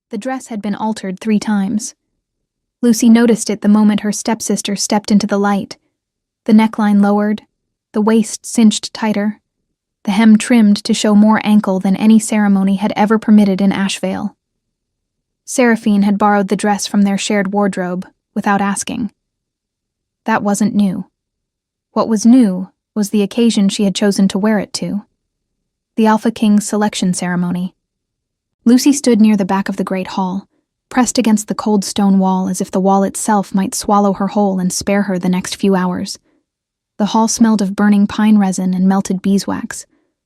The dress had been altered 3 times. Lucy noticed it the moment her stepsister stepped into the light. The neckline lowered, the waist cinched tighter, the hem trimmed to show more ankle than any ceremony had ever permitted in Ashevale. Seraphine had borrowed the dress from their shared wardrobe, without asking. That wasn't new. What was new was the occasion she had chosen to wear it to. The Alpha King's selection ceremony. Lucy stood near the back of the great hall, pressed against the cold stone wall as if the wall itself might swallow her whole and spare her the next few hours. The hall smelled of burning pine resin and melted beeswax,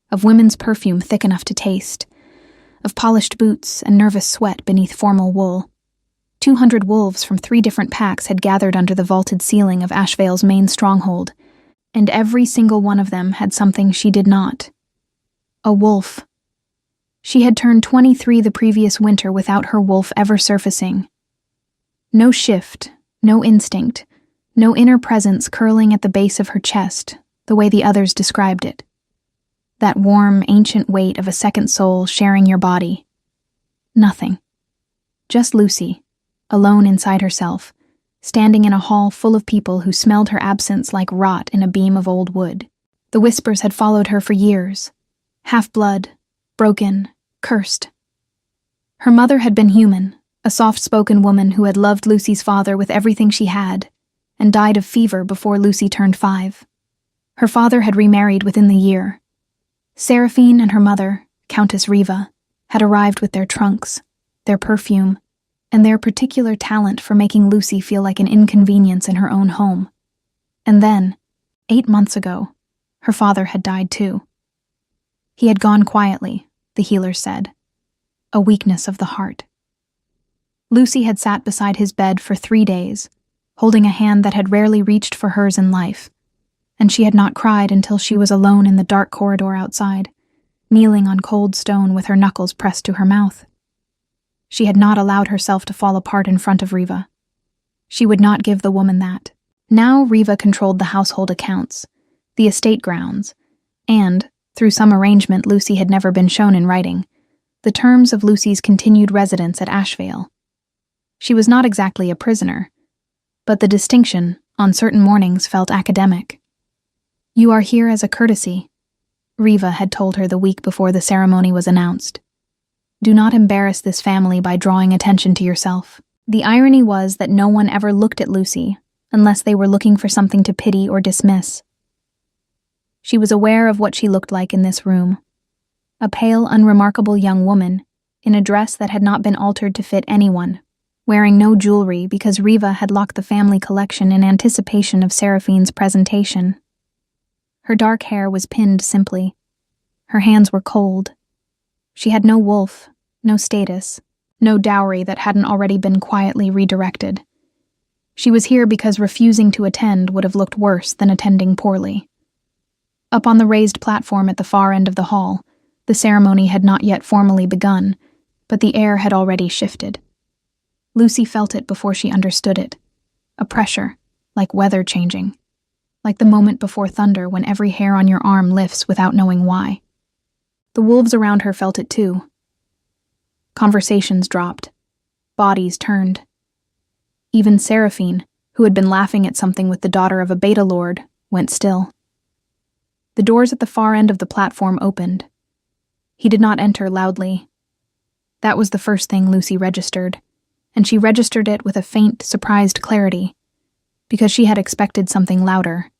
of women's perfume thick enough to taste, of polished boots and nervous sweat beneath formal wool. 200 wolves from 3 different packs had gathered under the vaulted ceiling of Ashevale's main stronghold, and every single one of them had something she did not. A wolf. She had turned 23 the previous winter without her wolf ever surfacing. No shift, no instinct, no inner presence curling at the base of her chest, the way the others described it. That warm, ancient weight of a second soul sharing your body. Nothing. Just Lucy, alone inside herself, standing in a hall full of people who smelled her absence like rot in a beam of old wood. The whispers had followed her for years. Half-blood, broken, cursed. Her mother had been human, a soft-spoken woman who had loved Lucy's father with everything she had, and died of fever before Lucy turned 5. Her father had remarried within the year. Seraphine and her mother, Countess Riva, had arrived with their trunks, their perfume, and their particular talent for making Lucy feel like an inconvenience in her own home. And then, 8 months ago, her father had died too. He had gone quietly, the healers said. A weakness of the heart. Lucy had sat beside his bed for 3 days, holding a hand that had rarely reached for hers in life, and she had not cried until she was alone in the dark corridor outside, kneeling on cold stone with her knuckles pressed to her mouth. She had not allowed herself to fall apart in front of Riva. She would not give the woman that. Now Riva controlled the household accounts, the estate grounds, and, through some arrangement Lucy had never been shown in writing, the terms of Lucy's continued residence at Ashevale. She was not exactly a prisoner, but the distinction, on certain mornings, felt academic. "You are here as a courtesy," Riva had told her the week before the ceremony was announced. "Do not embarrass this family by drawing attention to yourself." The irony was that no one ever looked at Lucy unless they were looking for something to pity or dismiss. She was aware of what she looked like in this room. A pale, unremarkable young woman, in a dress that had not been altered to fit anyone, wearing no jewelry because Riva had locked the family collection in anticipation of Seraphine's presentation. Her dark hair was pinned simply. Her hands were cold. She had no wolf, no status, no dowry that hadn't already been quietly redirected. She was here because refusing to attend would have looked worse than attending poorly. Up on the raised platform at the far end of the hall, the ceremony had not yet formally begun, but the air had already shifted. Lucy felt it before she understood it. A pressure, like weather changing. Like the moment before thunder when every hair on your arm lifts without knowing why. The wolves around her felt it too. Conversations dropped. Bodies turned. Even Seraphine, who had been laughing at something with the daughter of a beta lord, went still. The doors at the far end of the platform opened. He did not enter loudly. That was the first thing Lucy registered, and she registered it with a faint, surprised clarity, because she had expected something louder.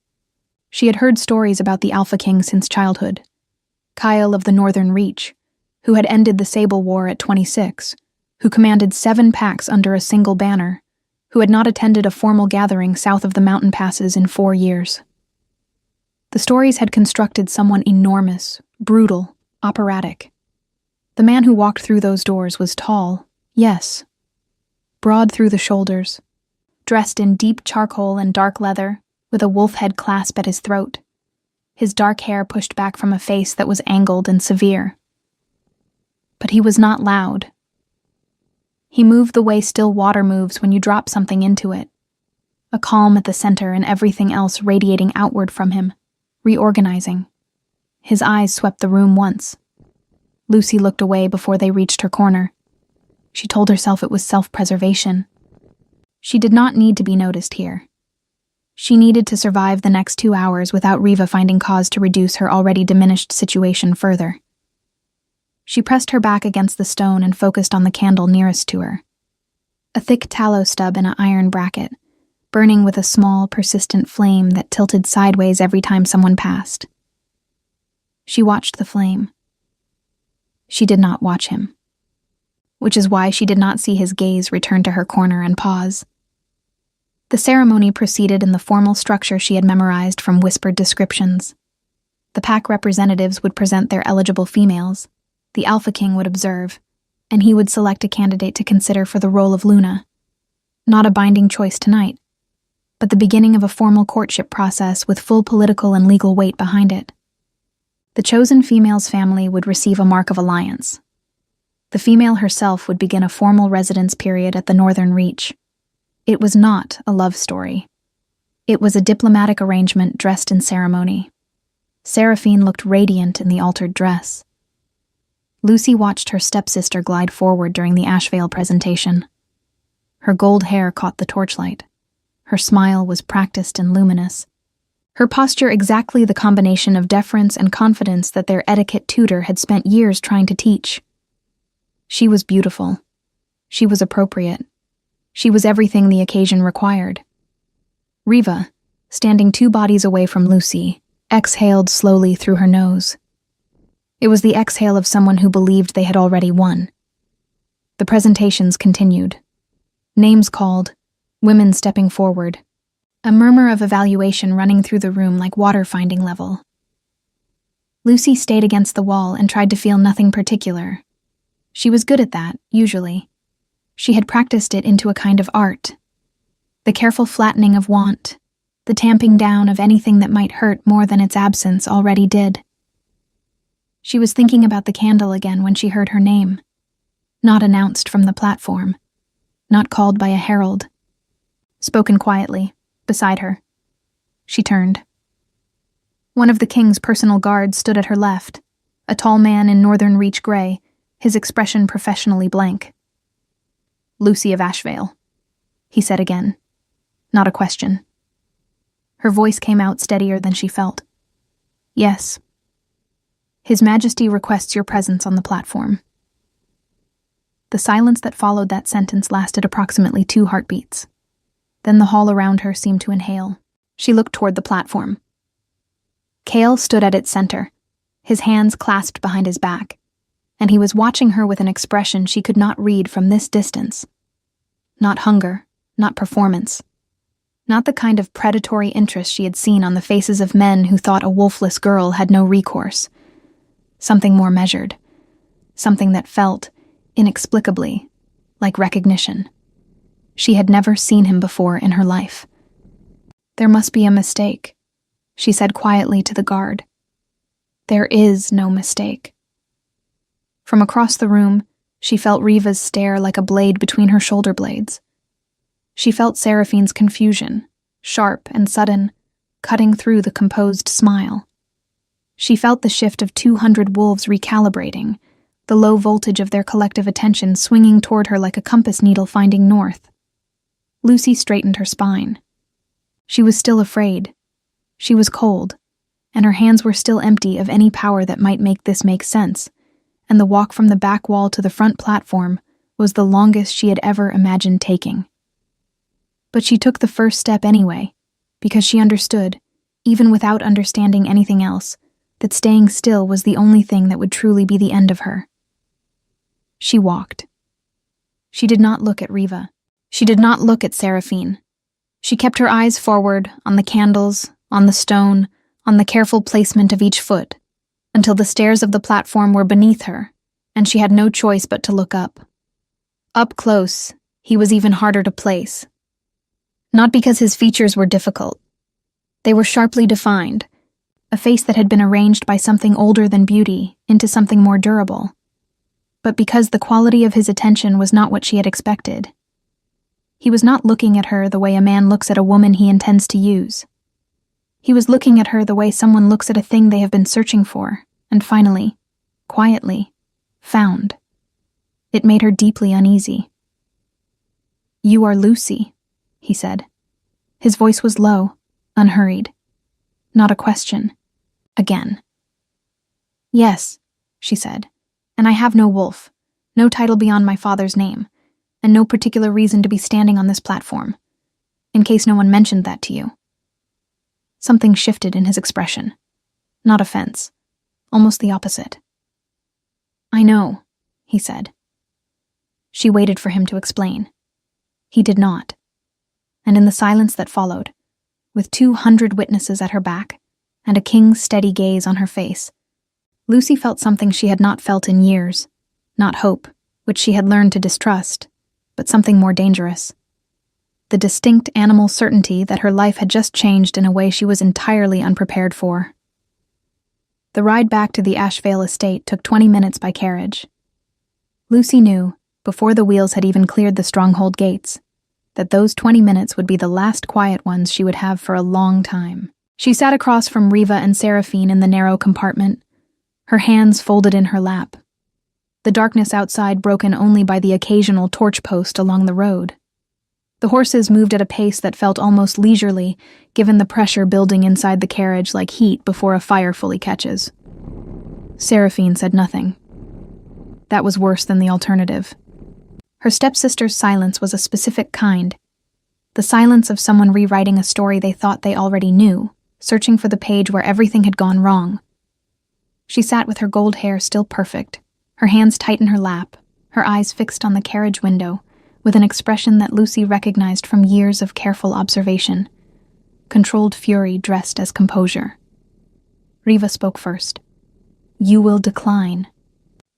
She had heard stories about the Alpha King since childhood. Kyle of the Northern Reach, who had ended the Sable War at 26, who commanded 7 packs under a single banner, who had not attended a formal gathering south of the mountain passes in 4 years. The stories had constructed someone enormous, brutal, operatic. The man who walked through those doors was tall, yes, broad through the shoulders, dressed in deep charcoal and dark leather, with a wolf head clasp at his throat, his dark hair pushed back from a face that was angled and severe. But he was not loud. He moved the way still water moves when you drop something into it, a calm at the center and everything else radiating outward from him, reorganizing. His eyes swept the room once. Lucy looked away before they reached her corner. She told herself it was self-preservation. She did not need to be noticed here. She needed to survive the next 2 hours without Riva finding cause to reduce her already diminished situation further. She pressed her back against the stone and focused on the candle nearest to her. A thick tallow stub in an iron bracket, burning with a small, persistent flame that tilted sideways every time someone passed. She watched the flame. She did not watch him, which is why she did not see his gaze return to her corner and pause. The ceremony proceeded in the formal structure she had memorized from whispered descriptions. The pack representatives would present their eligible females, the Alpha King would observe, and he would select a candidate to consider for the role of Luna. Not a binding choice tonight, but the beginning of a formal courtship process with full political and legal weight behind it. The chosen female's family would receive a mark of alliance. The female herself would begin a formal residence period at the Northern Reach. It was not a love story. It was a diplomatic arrangement dressed in ceremony. Seraphine looked radiant in the altered dress. Lucy watched her stepsister glide forward during the Ashvale presentation. Her gold hair caught the torchlight. Her smile was practiced and luminous. Her posture exactly the combination of deference and confidence that their etiquette tutor had spent years trying to teach. She was beautiful. She was appropriate. She was everything the occasion required. Riva, standing 2 bodies away from Lucy, exhaled slowly through her nose. It was the exhale of someone who believed they had already won. The presentations continued. Names called, women stepping forward, a murmur of evaluation running through the room like water finding level. Lucy stayed against the wall and tried to feel nothing particular. She was good at that, usually. She had practiced it into a kind of art. The careful flattening of want, the tamping down of anything that might hurt more than its absence already did. She was thinking about the candle again when she heard her name. Not announced from the platform. Not called by a herald. Spoken quietly, beside her. She turned. One of the king's personal guards stood at her left, a tall man in Northern Reach gray, his expression professionally blank. "Lucy of Ashvale," he said again. Not a question. Her voice came out steadier than she felt. "Yes. His Majesty requests your presence on the platform." The silence that followed that sentence lasted approximately 2 heartbeats. Then the hall around her seemed to inhale. She looked toward the platform. Cale stood at its center, his hands clasped behind his back, and he was watching her with an expression she could not read from this distance. Not hunger, not performance. Not the kind of predatory interest she had seen on the faces of men who thought a wolfless girl had no recourse. Something more measured. Something that felt, inexplicably, like recognition. She had never seen him before in her life. "There must be a mistake," she said quietly to the guard. "There is no mistake." From across the room, she felt Riva's stare like a blade between her shoulder blades. She felt Seraphine's confusion, sharp and sudden, cutting through the composed smile. She felt the shift of 200 wolves recalibrating, the low voltage of their collective attention swinging toward her like a compass needle finding north. Lucy straightened her spine. She was still afraid. She was cold, and her hands were still empty of any power that might make this make sense, and the walk from the back wall to the front platform was the longest she had ever imagined taking. But she took the first step anyway, because she understood, even without understanding anything else, that staying still was the only thing that would truly be the end of her. She walked. She did not look at Riva. She did not look at Seraphine. She kept her eyes forward, on the candles, on the stone, on the careful placement of each foot, until the stairs of the platform were beneath her, and she had no choice but to look up. Up close, he was even harder to place. Not because his features were difficult. They were sharply defined, a face that had been arranged by something older than beauty into something more durable, but because the quality of his attention was not what she had expected. He was not looking at her the way a man looks at a woman he intends to use. He was looking at her the way someone looks at a thing they have been searching for, and finally, quietly, found. It made her deeply uneasy. "You are Lucy," he said. His voice was low, unhurried. Not a question. Again. "Yes," she said, "and I have no wolf, no title beyond my father's name, and no particular reason to be standing on this platform, in case no one mentioned that to you." Something shifted in his expression. Not offense, almost the opposite. "I know," he said. She waited for him to explain. He did not. And in the silence that followed, with 200 witnesses at her back and a king's steady gaze on her face, Lucy felt something she had not felt in years, not hope, which she had learned to distrust, but something more dangerous. The distinct animal certainty that her life had just changed in a way she was entirely unprepared for. The ride back to the Ashvale estate took 20 minutes by carriage. Lucy knew, before the wheels had even cleared the stronghold gates, that those 20 minutes would be the last quiet ones she would have for a long time. She sat across from Riva and Seraphine in the narrow compartment, her hands folded in her lap, the darkness outside broken only by the occasional torch post along the road. The horses moved at a pace that felt almost leisurely, given the pressure building inside the carriage like heat before a fire fully catches. Seraphine said nothing. That was worse than the alternative. Her stepsister's silence was a specific kind, the silence of someone rewriting a story they thought they already knew, searching for the page where everything had gone wrong. She sat with her gold hair still perfect, her hands tight in her lap, her eyes fixed on the carriage window, with an expression that Lucy recognized from years of careful observation. Controlled fury dressed as composure. Riva spoke first. "You will decline."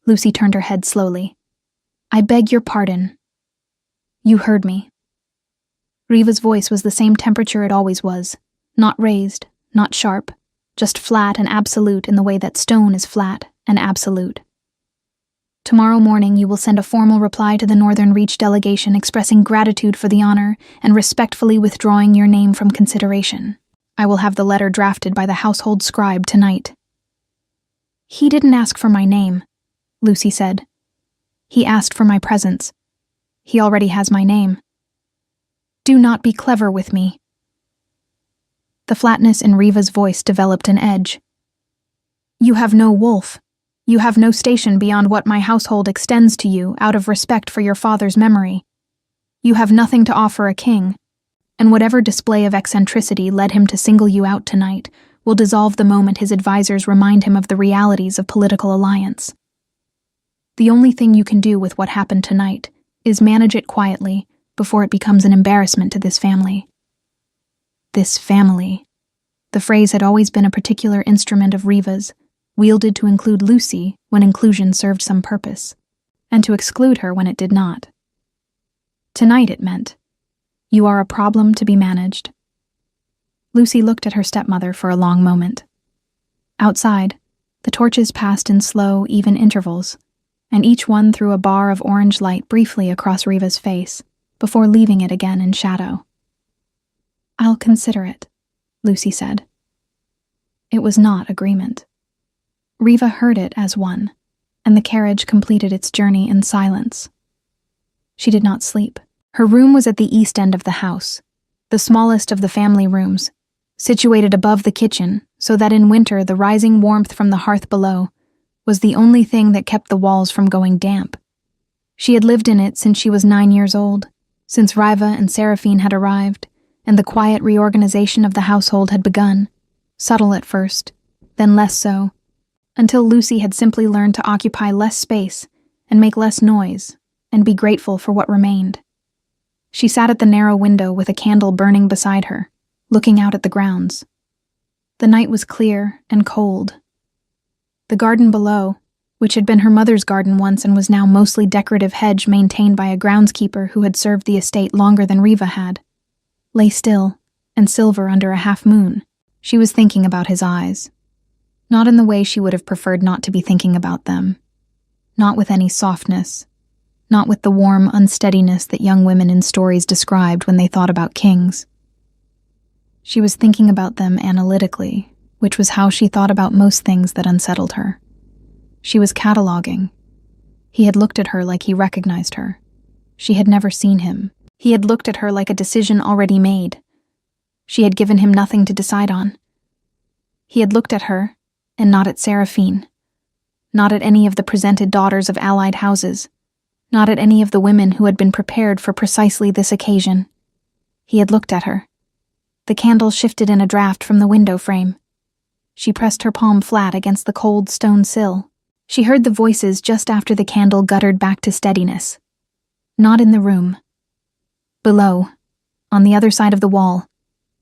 Lucy turned her head slowly. "I beg your pardon." "You heard me." Riva's voice was the same temperature it always was, not raised, not sharp, just flat and absolute in the way that stone is flat and absolute. "Tomorrow morning you will send a formal reply to the Northern Reach delegation expressing gratitude for the honor and respectfully withdrawing your name from consideration. I will have the letter drafted by the household scribe tonight." "He didn't ask for my name," Lucy said. "He asked for my presence. He already has my name. Do not be clever with me." The flatness in Riva's voice developed an edge. "You have no wolf. You have no station beyond what my household extends to you out of respect for your father's memory. You have nothing to offer a king, and whatever display of eccentricity led him to single you out tonight will dissolve the moment his advisors remind him of the realities of political alliance. The only thing you can do with what happened tonight is manage it quietly before it becomes an embarrassment to this family." This family. The phrase had always been a particular instrument of Riva's, wielded to include Lucy when inclusion served some purpose, and to exclude her when it did not. Tonight it meant, you are a problem to be managed. Lucy looked at her stepmother for a long moment. Outside, the torches passed in slow, even intervals, and each one threw a bar of orange light briefly across Riva's face, before leaving it again in shadow. "I'll consider it," Lucy said. It was not agreement. Riva heard it as one, and the carriage completed its journey in silence. She did not sleep. Her room was at the east end of the house, the smallest of the family rooms, situated above the kitchen so that in winter the rising warmth from the hearth below was the only thing that kept the walls from going damp. She had lived in it since she was 9 years old, since Riva and Seraphine had arrived, and the quiet reorganization of the household had begun, subtle at first, then less so, until Lucy had simply learned to occupy less space and make less noise and be grateful for what remained. She sat at the narrow window with a candle burning beside her, looking out at the grounds. The night was clear and cold. The garden below, which had been her mother's garden once and was now mostly decorative hedge maintained by a groundskeeper who had served the estate longer than Riva had, lay still and silver under a half-moon. She was thinking about his eyes. Not in the way she would have preferred not to be thinking about them. Not with any softness. Not with the warm unsteadiness that young women in stories described when they thought about kings. She was thinking about them analytically, which was how she thought about most things that unsettled her. She was cataloging. He had looked at her like he recognized her. She had never seen him. He had looked at her like a decision already made. She had given him nothing to decide on. He had looked at her, and not at Seraphine. Not at any of the presented daughters of allied houses. Not at any of the women who had been prepared for precisely this occasion. He had looked at her. The candle shifted in a draft from the window frame. She pressed her palm flat against the cold stone sill. She heard the voices just after the candle guttered back to steadiness. Not in the room. Below, on the other side of the wall,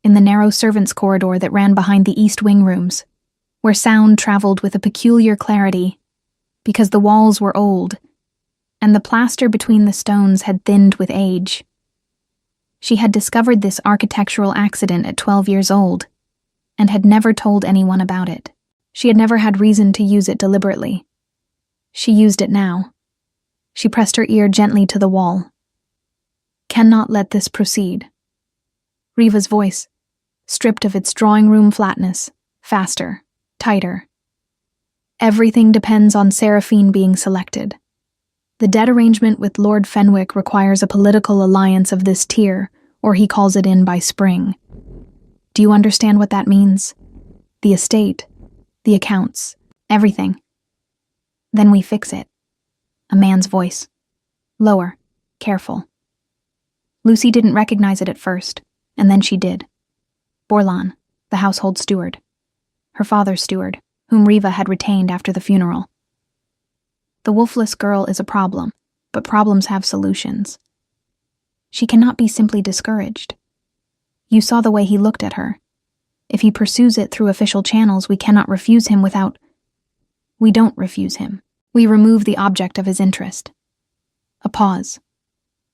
in the narrow servants' corridor that ran behind the east wing rooms, where sound traveled with a peculiar clarity, because the walls were old, and the plaster between the stones had thinned with age. She had discovered this architectural accident at 12 years old, and had never told anyone about it. She had never had reason to use it deliberately. She used it now. She pressed her ear gently to the wall. "Cannot let this proceed." Riva's voice, stripped of its drawing-room flatness, faster, tighter. "Everything depends on Seraphine being selected. The debt arrangement with Lord Fenwick requires a political alliance of this tier, or he calls it in by spring. Do you understand what that means? The estate, the accounts, everything. Then we fix it." A man's voice. Lower, careful. Lucy didn't recognize it at first, and then she did. Borlan, the household steward. Her father's steward, whom Riva had retained after the funeral. The wolfless girl is a problem, but problems have solutions. She cannot be simply discouraged. You saw the way he looked at her. If he pursues it through official channels, we cannot refuse him without... We don't refuse him. We remove the object of his interest. A pause.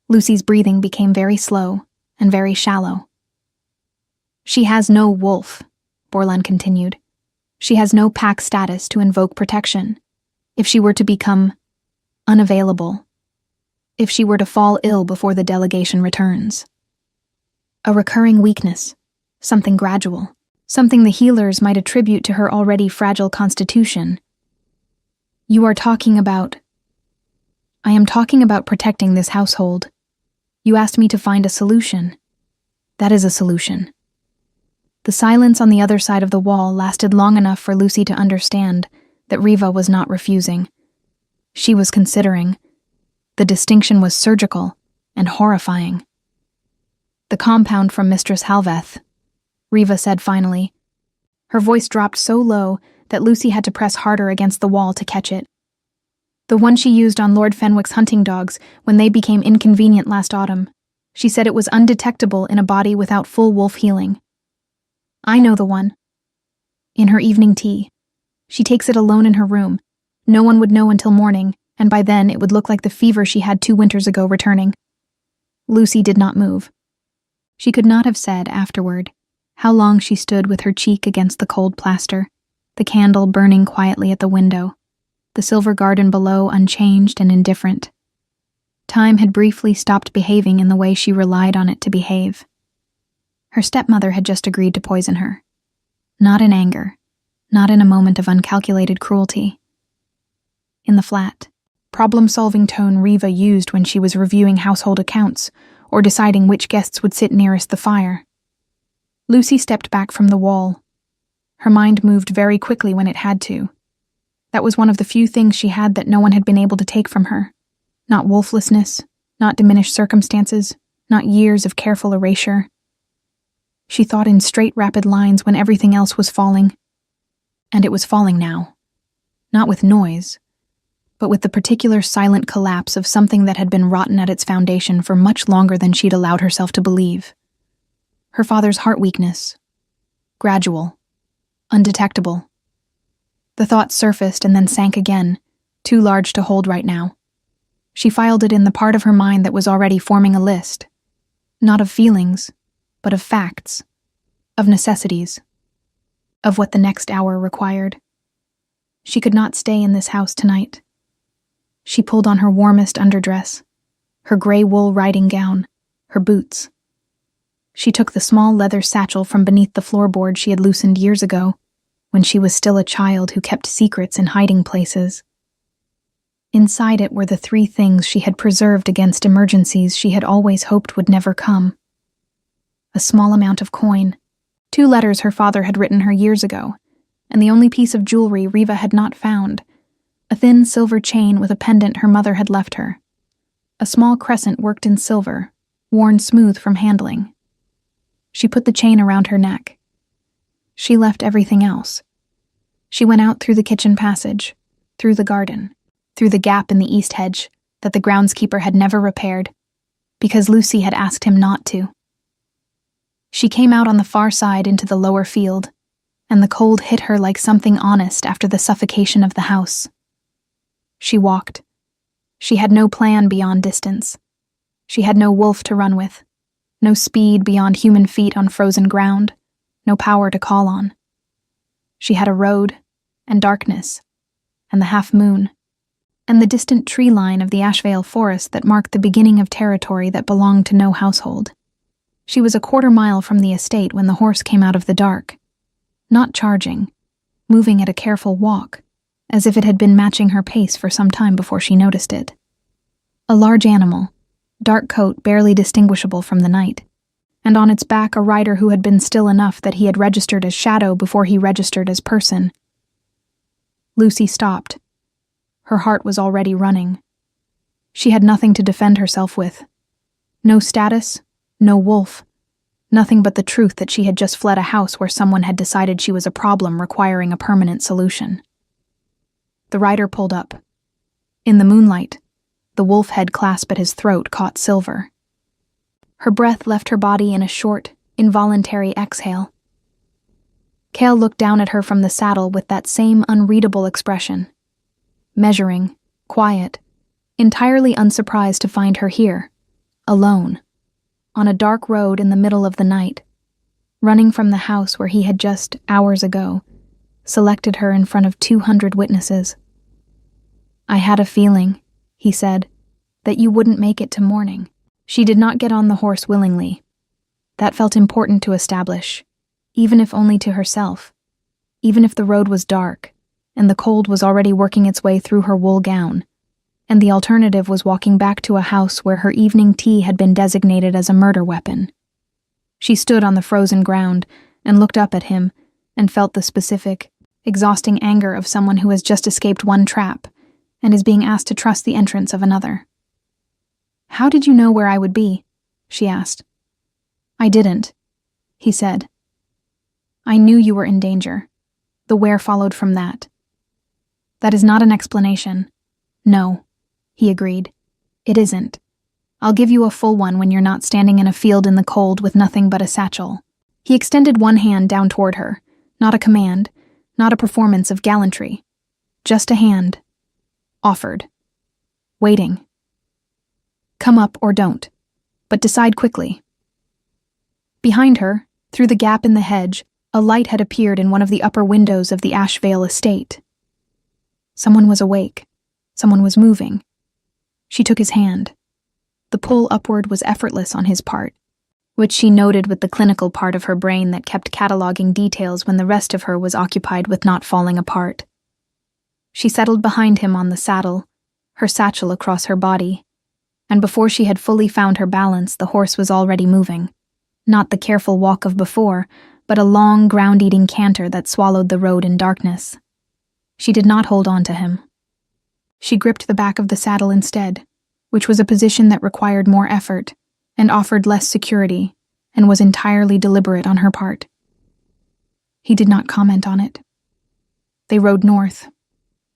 Lucy's breathing became very slow and very shallow. "She has no wolf," Borlan continued. "She has no pack status to invoke protection. If she were to become unavailable, if she were to fall ill before the delegation returns. A recurring weakness, something gradual, something the healers might attribute to her already fragile constitution. You are talking about... I am talking about protecting this household. You asked me to find a solution. That is a solution." The silence on the other side of the wall lasted long enough for Lucy to understand that Riva was not refusing. She was considering. The distinction was surgical and horrifying. "The compound from Mistress Halveth," Riva said finally. Her voice dropped so low that Lucy had to press harder against the wall to catch it. "The one she used on Lord Fenwick's hunting dogs when they became inconvenient last autumn. She said it was undetectable in a body without full wolf healing. I know the one. In her evening tea. She takes it alone in her room. No one would know until morning, and by then it would look like the fever she had 2 winters ago returning." Lucy did not move. She could not have said, afterward, how long she stood with her cheek against the cold plaster, the candle burning quietly at the window, the silver garden below unchanged and indifferent. Time had briefly stopped behaving in the way she relied on it to behave. Her stepmother had just agreed to poison her. Not in anger, not in a moment of uncalculated cruelty. In the flat, problem-solving tone Riva used when she was reviewing household accounts or deciding which guests would sit nearest the fire. Lucy stepped back from the wall. Her mind moved very quickly when it had to. That was one of the few things she had that no one had been able to take from her. Not wolflessness, not diminished circumstances, not years of careful erasure. She thought in straight, rapid lines when everything else was falling. And it was falling now. Not with noise, but with the particular silent collapse of something that had been rotten at its foundation for much longer than she'd allowed herself to believe. Her father's heart weakness. Gradual. Undetectable. The thought surfaced and then sank again, too large to hold right now. She filed it in the part of her mind that was already forming a list. Not of feelings, but of facts. Of necessities. Of what the next hour required. She could not stay in this house tonight. She pulled on her warmest underdress, her gray wool riding gown, her boots. She took the small leather satchel from beneath the floorboard she had loosened years ago, when she was still a child who kept secrets in hiding places. Inside it were the 3 things she had preserved against emergencies she had always hoped would never come. A small amount of coin, 2 letters her father had written her years ago, and the only piece of jewelry Riva had not found, a thin silver chain with a pendant her mother had left her, a small crescent worked in silver, worn smooth from handling. She put the chain around her neck. She left everything else. She went out through the kitchen passage, through the garden, through the gap in the east hedge that the groundskeeper had never repaired, because Lucy had asked him not to. She came out on the far side into the lower field, and the cold hit her like something honest after the suffocation of the house. She walked. She had no plan beyond distance. She had no wolf to run with, no speed beyond human feet on frozen ground, no power to call on. She had a road, and darkness, and the half moon, and the distant tree line of the Ashvale forest that marked the beginning of territory that belonged to no household. She was a 1/4 mile from the estate when the horse came out of the dark, not charging, moving at a careful walk, as if it had been matching her pace for some time before she noticed it. A large animal, dark coat barely distinguishable from the night, and on its back a rider who had been still enough that he had registered as shadow before he registered as person. Lucy stopped. Her heart was already running. She had nothing to defend herself with. No status, no wolf, nothing but the truth that she had just fled a house where someone had decided she was a problem requiring a permanent solution. The rider pulled up. In the moonlight, the wolf head clasp at his throat caught silver. Her breath left her body in a short, involuntary exhale. Cale looked down at her from the saddle with that same unreadable expression. Measuring, quiet, entirely unsurprised to find her here, alone, on a dark road in the middle of the night, running from the house where he had just, hours ago, selected her in front of 200 witnesses. "I had a feeling," he said, "that you wouldn't make it to morning." She did not get on the horse willingly. That felt important to establish, even if only to herself, even if the road was dark, and the cold was already working its way through her wool gown, and the alternative was walking back to a house where her evening tea had been designated as a murder weapon. She stood on the frozen ground and looked up at him and felt the specific, exhausting anger of someone who has just escaped one trap and is being asked to trust the entrance of another. "How did you know where I would be?" she asked. "I didn't," he said. "I knew you were in danger. The where followed from that." "That is not an explanation." "No," he agreed. "It isn't. I'll give you a full one when you're not standing in a field in the cold with nothing but a satchel." He extended one hand down toward her, not a command, not a performance of gallantry. Just a hand. Offered. Waiting. "Come up or don't, but decide quickly." Behind her, through the gap in the hedge, a light had appeared in one of the upper windows of the Ashvale estate. Someone was awake. Someone was moving. She took his hand. The pull upward was effortless on his part, which she noted with the clinical part of her brain that kept cataloging details when the rest of her was occupied with not falling apart. She settled behind him on the saddle, her satchel across her body, and before she had fully found her balance, the horse was already moving. Not the careful walk of before, but a long, ground-eating canter that swallowed the road in darkness. She did not hold on to him. She gripped the back of the saddle instead, which was a position that required more effort and offered less security and was entirely deliberate on her part. He did not comment on it. They rode north.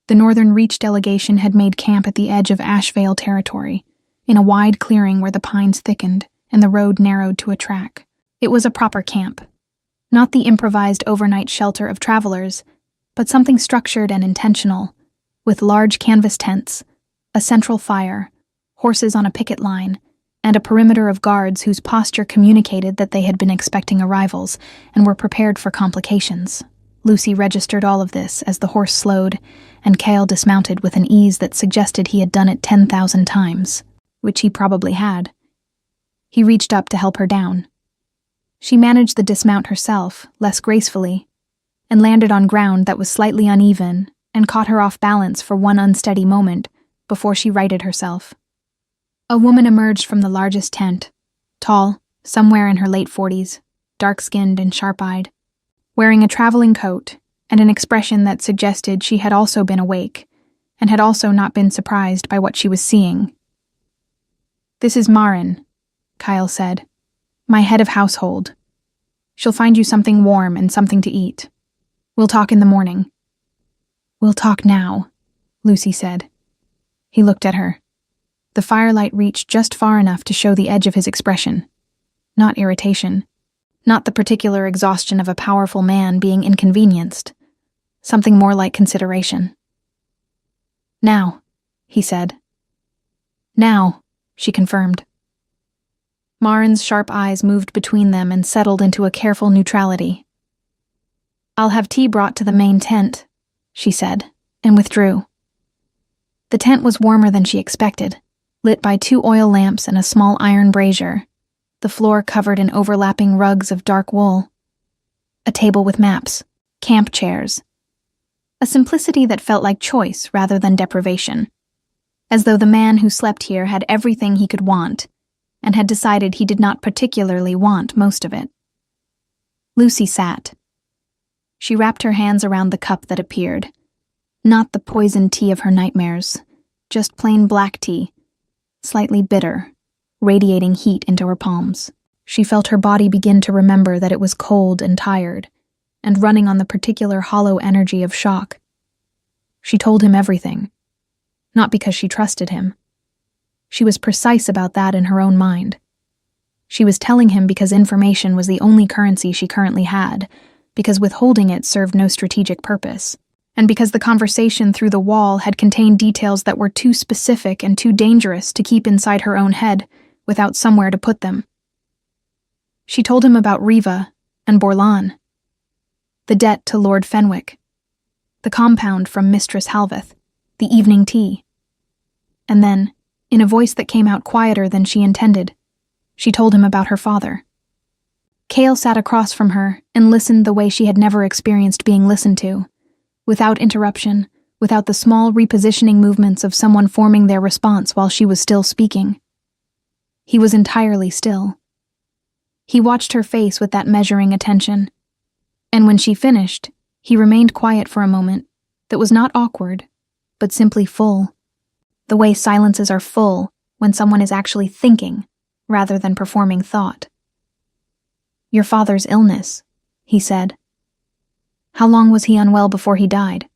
The Northern Reach delegation had made camp at the edge of Ashvale territory, in a wide clearing where the pines thickened and the road narrowed to a track. It was a proper camp, not the improvised overnight shelter of travelers, but something structured and intentional, with large canvas tents, a central fire, horses on a picket line, and a perimeter of guards whose posture communicated that they had been expecting arrivals and were prepared for complications. Lucy registered all of this as the horse slowed, and Cale dismounted with an ease that suggested he had done it 10,000 times, which he probably had. He reached up to help her down. She managed the dismount herself, less gracefully, and landed on ground that was slightly uneven and caught her off balance for one unsteady moment before she righted herself. A woman emerged from the largest tent, tall, somewhere in her late 40s, dark-skinned and sharp-eyed, wearing a traveling coat and an expression that suggested she had also been awake and had also not been surprised by what she was seeing. "This is Marin," Kyle said, "my head of household. She'll find you something warm and something to eat. We'll talk in the morning." "We'll talk now," Lucy said. He looked at her. The firelight reached just far enough to show the edge of his expression. Not irritation. Not the particular exhaustion of a powerful man being inconvenienced. Something more like consideration. "Now," he said. "Now," she confirmed. Marin's sharp eyes moved between them and settled into a careful neutrality. "I'll have tea brought to the main tent," she said, and withdrew. The tent was warmer than she expected, lit by 2 oil lamps and a small iron brazier, the floor covered in overlapping rugs of dark wool. A table with maps, camp chairs. A simplicity that felt like choice rather than deprivation, as though the man who slept here had everything he could want, and had decided he did not particularly want most of it. Lucy sat. She wrapped her hands around the cup that appeared. Not the poisoned tea of her nightmares, just plain black tea, slightly bitter, radiating heat into her palms. She felt her body begin to remember that it was cold and tired, and running on the particular hollow energy of shock. She told him everything, not because she trusted him. She was precise about that in her own mind. She was telling him because information was the only currency she currently had, because withholding it served no strategic purpose, and because the conversation through the wall had contained details that were too specific and too dangerous to keep inside her own head without somewhere to put them. She told him about Riva and Borlan, the debt to Lord Fenwick, the compound from Mistress Halveth, the evening tea. And then, in a voice that came out quieter than she intended, she told him about her father. Cale sat across from her and listened the way she had never experienced being listened to, without interruption, without the small repositioning movements of someone forming their response while she was still speaking. He was entirely still. He watched her face with that measuring attention, and when she finished, he remained quiet for a moment that was not awkward, but simply full. The way silences are full when someone is actually thinking rather than performing thought. "Your father's illness," he said. "How long was he unwell before he died?"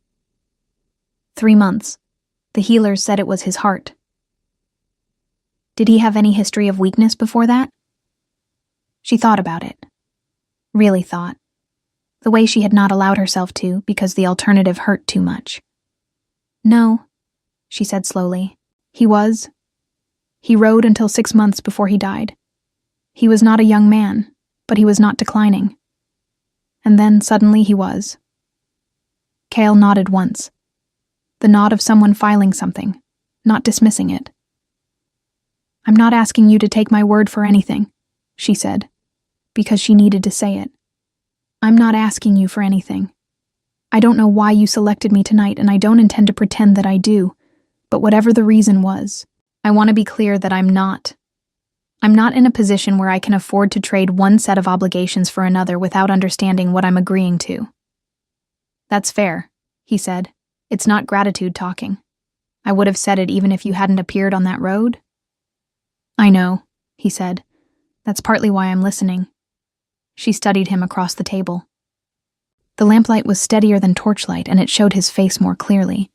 3 months. The healers said it was his heart. "Did he have any history of weakness before that?" She thought about it. Really thought. The way she had not allowed herself to because the alternative hurt too much. "No," she said slowly. He rode until 6 months before he died. He was not a young man, but he was not declining. And then suddenly he was." Cale nodded once. The nod of someone filing something, not dismissing it. "I'm not asking you to take my word for anything," she said, because she needed to say it. "I'm not asking you for anything. I don't know why you selected me tonight, and I don't intend to pretend that I do, but whatever the reason was, I want to be clear that I'm not in a position where I can afford to trade one set of obligations for another without understanding what I'm agreeing to." "That's fair," he said. "It's not gratitude talking. I would have said it even if you hadn't appeared on that road." "I know," he said. "That's partly why I'm listening." She studied him across the table. The lamplight was steadier than torchlight, and it showed his face more clearly.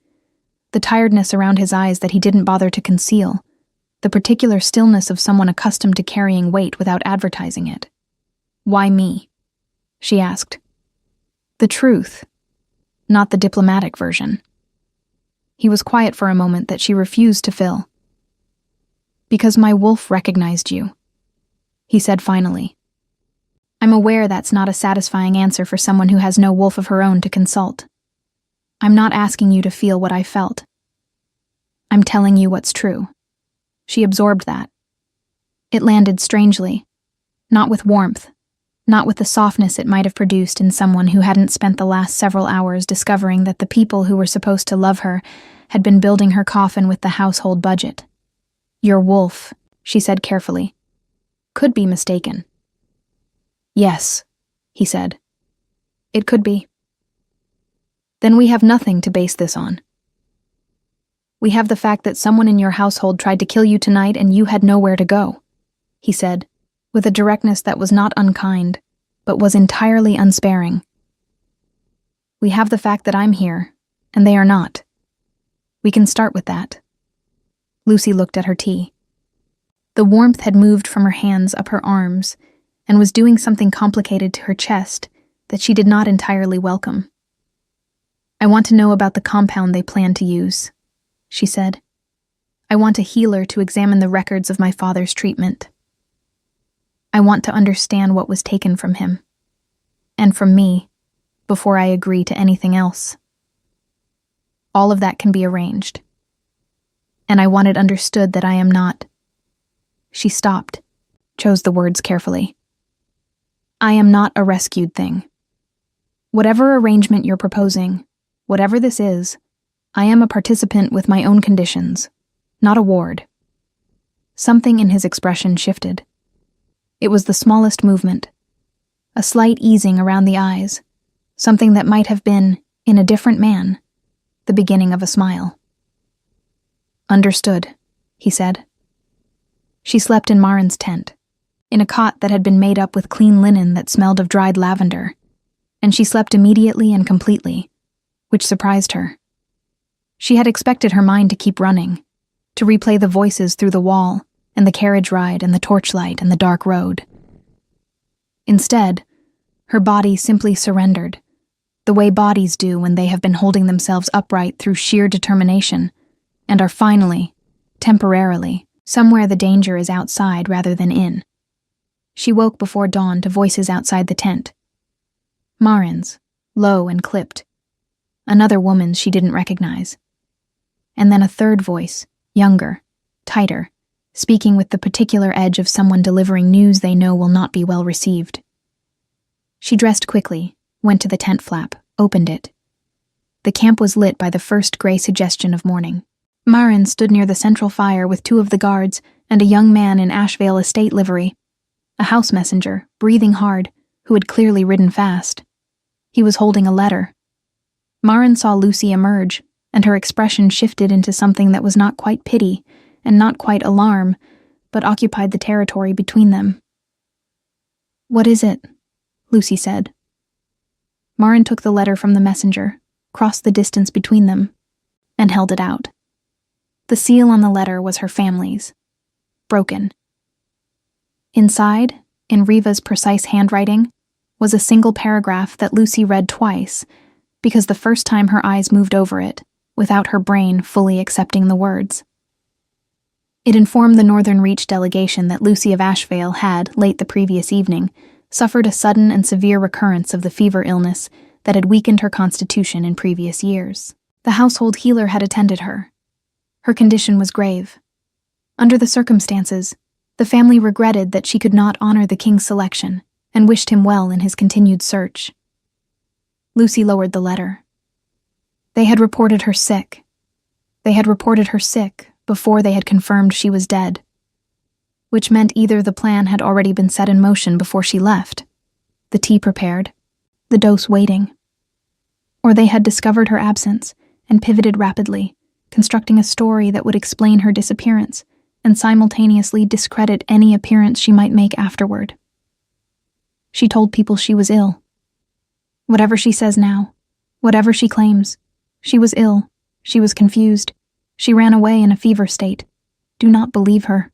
The tiredness around his eyes that he didn't bother to conceal, the particular stillness of someone accustomed to carrying weight without advertising it. "Why me?" she asked. The truth, not the diplomatic version. He was quiet for a moment that she refused to fill. "Because my wolf recognized you," he said finally. "I'm aware that's not a satisfying answer for someone who has no wolf of her own to consult. I'm not asking you to feel what I felt. I'm telling you what's true." She absorbed that. It landed strangely, not with warmth, not with the softness it might have produced in someone who hadn't spent the last several hours discovering that the people who were supposed to love her had been building her coffin with the household budget. "Your wolf," she said carefully. "Could be mistaken." "Yes," he said. "It could be." "Then we have nothing to base this on." "We have the fact that someone in your household tried to kill you tonight and you had nowhere to go," he said, with a directness that was not unkind, but was entirely unsparing. "We have the fact that I'm here, and they are not. We can start with that." Lucy looked at her tea. The warmth had moved from her hands up her arms and was doing something complicated to her chest that she did not entirely welcome. "I want to know about the compound they plan to use," she said. "I want a healer to examine the records of my father's treatment. I want to understand what was taken from him, and from me, before I agree to anything else. All of that can be arranged. And I want it understood that I am not—" She stopped, chose the words carefully. "I am not a rescued thing. Whatever arrangement you're proposing, whatever this is, I am a participant with my own conditions, not a ward." Something in his expression shifted. It was the smallest movement, a slight easing around the eyes, something that might have been, in a different man, the beginning of a smile. "Understood," he said. She slept in Marin's tent, in a cot that had been made up with clean linen that smelled of dried lavender, and she slept immediately and completely, which surprised her. She had expected her mind to keep running, to replay the voices through the wall, and the carriage ride and the torchlight and the dark road. Instead, her body simply surrendered, the way bodies do when they have been holding themselves upright through sheer determination, and are finally, temporarily, somewhere the danger is outside rather than in. She woke before dawn to voices outside the tent. Marin's, low and clipped. Another woman's she didn't recognize. And then a third voice, younger, tighter, speaking with the particular edge of someone delivering news they know will not be well received. She dressed quickly, went to the tent flap, opened it. The camp was lit by the first gray suggestion of morning. Marin stood near the central fire with two of the guards and a young man in Ashevale estate livery, a house messenger, breathing hard, who had clearly ridden fast. He was holding a letter. Marin saw Lucy emerge, and her expression shifted into something that was not quite pity and not quite alarm, but occupied the territory between them. "What is it?" Lucy said. Marin took the letter from the messenger, crossed the distance between them, and held it out. The seal on the letter was her family's, broken. Inside, in Riva's precise handwriting, was a single paragraph that Lucy read twice, because the first time her eyes moved over it, without her brain fully accepting the words. It informed the Northern Reach delegation that Lucy of Ashevale had, late the previous evening, suffered a sudden and severe recurrence of the fever illness that had weakened her constitution in previous years. The household healer had attended her. Her condition was grave. Under the circumstances, the family regretted that she could not honor the king's selection and wished him well in his continued search. Lucy lowered the letter. They had reported her sick. They had reported her sick before they had confirmed she was dead, which meant either the plan had already been set in motion before she left, the tea prepared, the dose waiting, or they had discovered her absence and pivoted rapidly, constructing a story that would explain her disappearance and simultaneously discredit any appearance she might make afterward. She told people she was ill. Whatever she says now, whatever she claims, she was ill, she was confused, she ran away in a fever state. Do not believe her.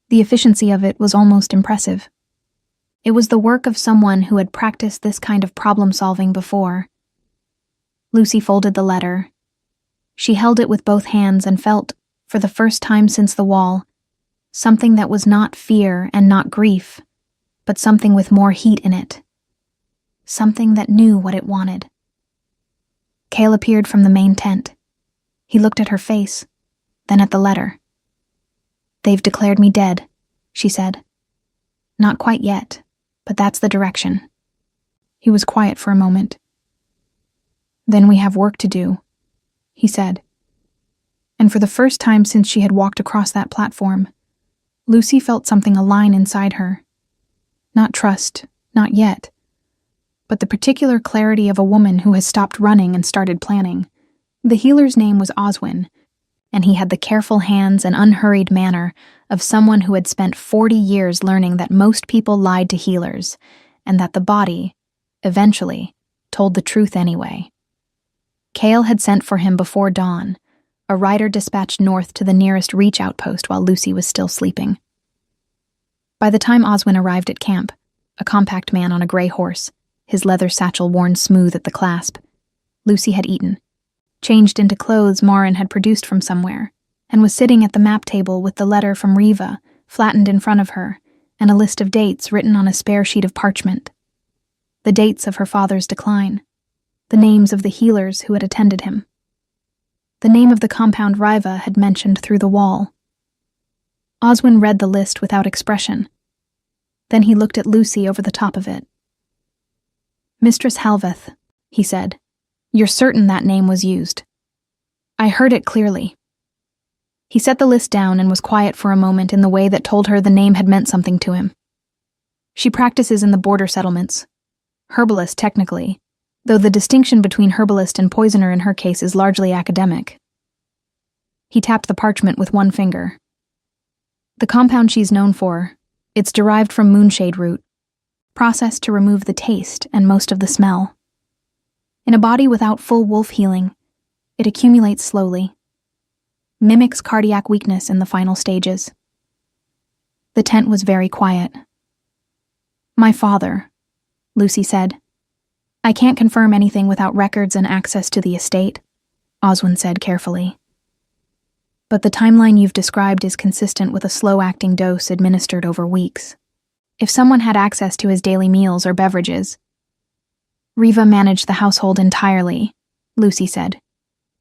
The efficiency of it was almost impressive. It was the work of someone who had practiced this kind of problem-solving before. Lucy folded the letter. She held it with both hands and felt, for the first time since the wall, something that was not fear and not grief, but something with more heat in it. Something that knew what it wanted. Cale appeared from the main tent. He looked at her face, then at the letter. "They've declared me dead," she said. "Not quite yet, but that's the direction." He was quiet for a moment. "Then we have work to do," he said. And for the first time since she had walked across that platform, Lucy felt something align inside her. Not trust, not yet, but the particular clarity of a woman who has stopped running and started planning. The healer's name was Oswin, and he had the careful hands and unhurried manner of someone who had spent 40 years learning that most people lied to healers, and that the body, eventually, told the truth anyway. Cale had sent for him before dawn, a rider dispatched north to the nearest reach outpost while Lucy was still sleeping. By the time Oswin arrived at camp, a compact man on a gray horse, his leather satchel worn smooth at the clasp, Lucy had eaten, changed into clothes Marin had produced from somewhere, and was sitting at the map table with the letter from Riva flattened in front of her and a list of dates written on a spare sheet of parchment. The dates of her father's decline, the names of the healers who had attended him. The name of the compound Riva had mentioned through the wall. Oswin read the list without expression. Then he looked at Lucy over the top of it. "Mistress Halveth," he said, "you're certain that name was used?" "I heard it clearly." He set the list down and was quiet for a moment in the way that told her the name had meant something to him. "She practices in the border settlements. Herbalist, technically, though the distinction between herbalist and poisoner in her case is largely academic." He tapped the parchment with one finger. "The compound she's known for, it's derived from moonshade root, processed to remove the taste and most of the smell. In a body without full wolf healing, it accumulates slowly, mimics cardiac weakness in the final stages." The tent was very quiet. "My father," Lucy said. "I can't confirm anything without records and access to the estate," Oswin said carefully. "But the timeline you've described is consistent with a slow-acting dose administered over weeks. If someone had access to his daily meals or beverages..." "Riva managed the household entirely," Lucy said,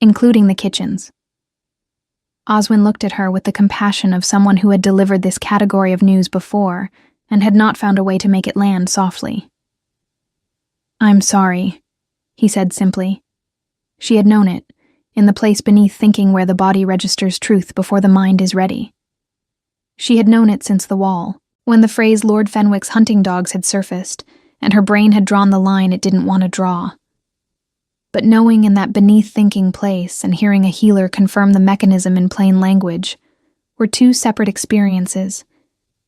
"including the kitchens." Oswin looked at her with the compassion of someone who had delivered this category of news before and had not found a way to make it land softly. "I'm sorry," he said simply. She had known it, in the place beneath thinking where the body registers truth before the mind is ready. She had known it since the wall, when the phrase Lord Fenwick's hunting dogs had surfaced, and her brain had drawn the line it didn't want to draw. But knowing in that beneath-thinking place and hearing a healer confirm the mechanism in plain language were two separate experiences,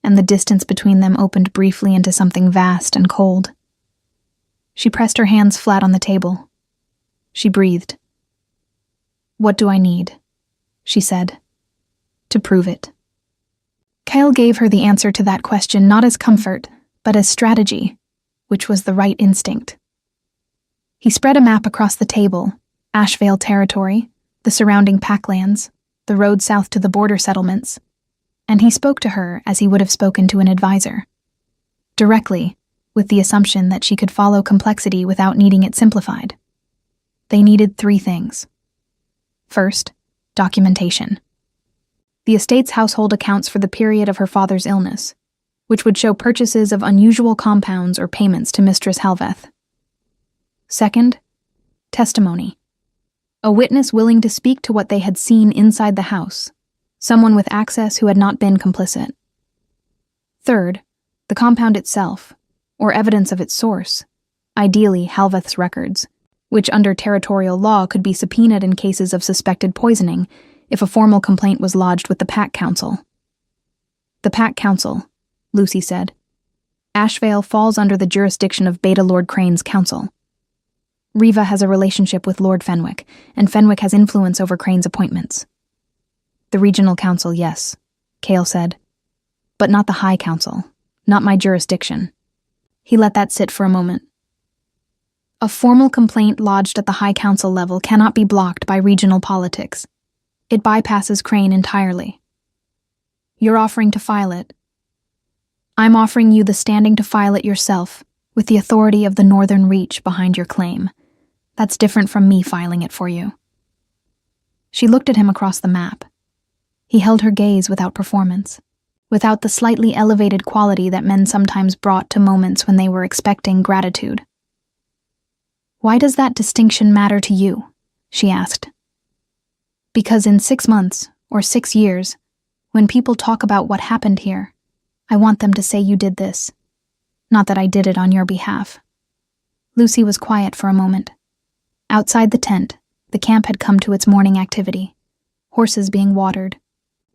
and the distance between them opened briefly into something vast and cold. She pressed her hands flat on the table. She breathed. "What do I need?" she said. "To prove it." Kyle gave her the answer to that question not as comfort, but as strategy, which was the right instinct. He spread a map across the table, Ashvale territory, the surrounding packlands, the road south to the border settlements, and he spoke to her as he would have spoken to an advisor. Directly, with the assumption that she could follow complexity without needing it simplified. They needed 3 things. First, documentation. The estate's household accounts for the period of her father's illness, which would show purchases of unusual compounds or payments to Mistress Halveth. Second, testimony. A witness willing to speak to what they had seen inside the house, someone with access who had not been complicit. Third, the compound itself, or evidence of its source, ideally Halveth's records, which under territorial law could be subpoenaed in cases of suspected poisoning if a formal complaint was lodged with the Pack Council. "The Pack Council," Lucy said. "Ashvale falls under the jurisdiction of Beta Lord Crane's council. Riva has a relationship with Lord Fenwick, and Fenwick has influence over Crane's appointments." "The regional council, yes," Cale said. "But not the High Council, not my jurisdiction." He let that sit for a moment. "A formal complaint lodged at the High Council level cannot be blocked by regional politics. It bypasses Crane entirely. You're offering to file it. I'm offering you the standing to file it yourself, with the authority of the Northern Reach behind your claim. That's different from me filing it for you." She looked at him across the map. He held her gaze without performance, without the slightly elevated quality that men sometimes brought to moments when they were expecting gratitude. "Why does that distinction matter to you?" she asked. Because in 6 months, or 6 years, when people talk about what happened here, I want them to say you did this. Not that I did it on your behalf." Lucy was quiet for a moment. Outside the tent, the camp had come to its morning activity. Horses being watered,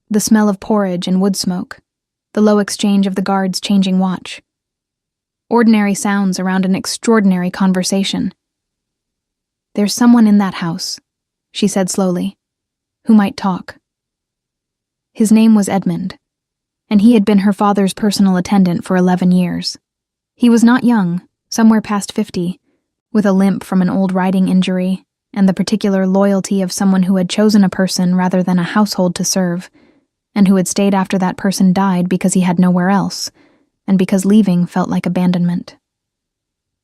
the smell of porridge and wood smoke, the low exchange of the guards changing watch. Ordinary sounds around an extraordinary conversation. "There's someone in that house," she said slowly, "who might talk." His name was Edmund, and he had been her father's personal attendant for 11 years. He was not young, somewhere past 50, with a limp from an old riding injury, and the particular loyalty of someone who had chosen a person rather than a household to serve, and who had stayed after that person died because he had nowhere else, and because leaving felt like abandonment.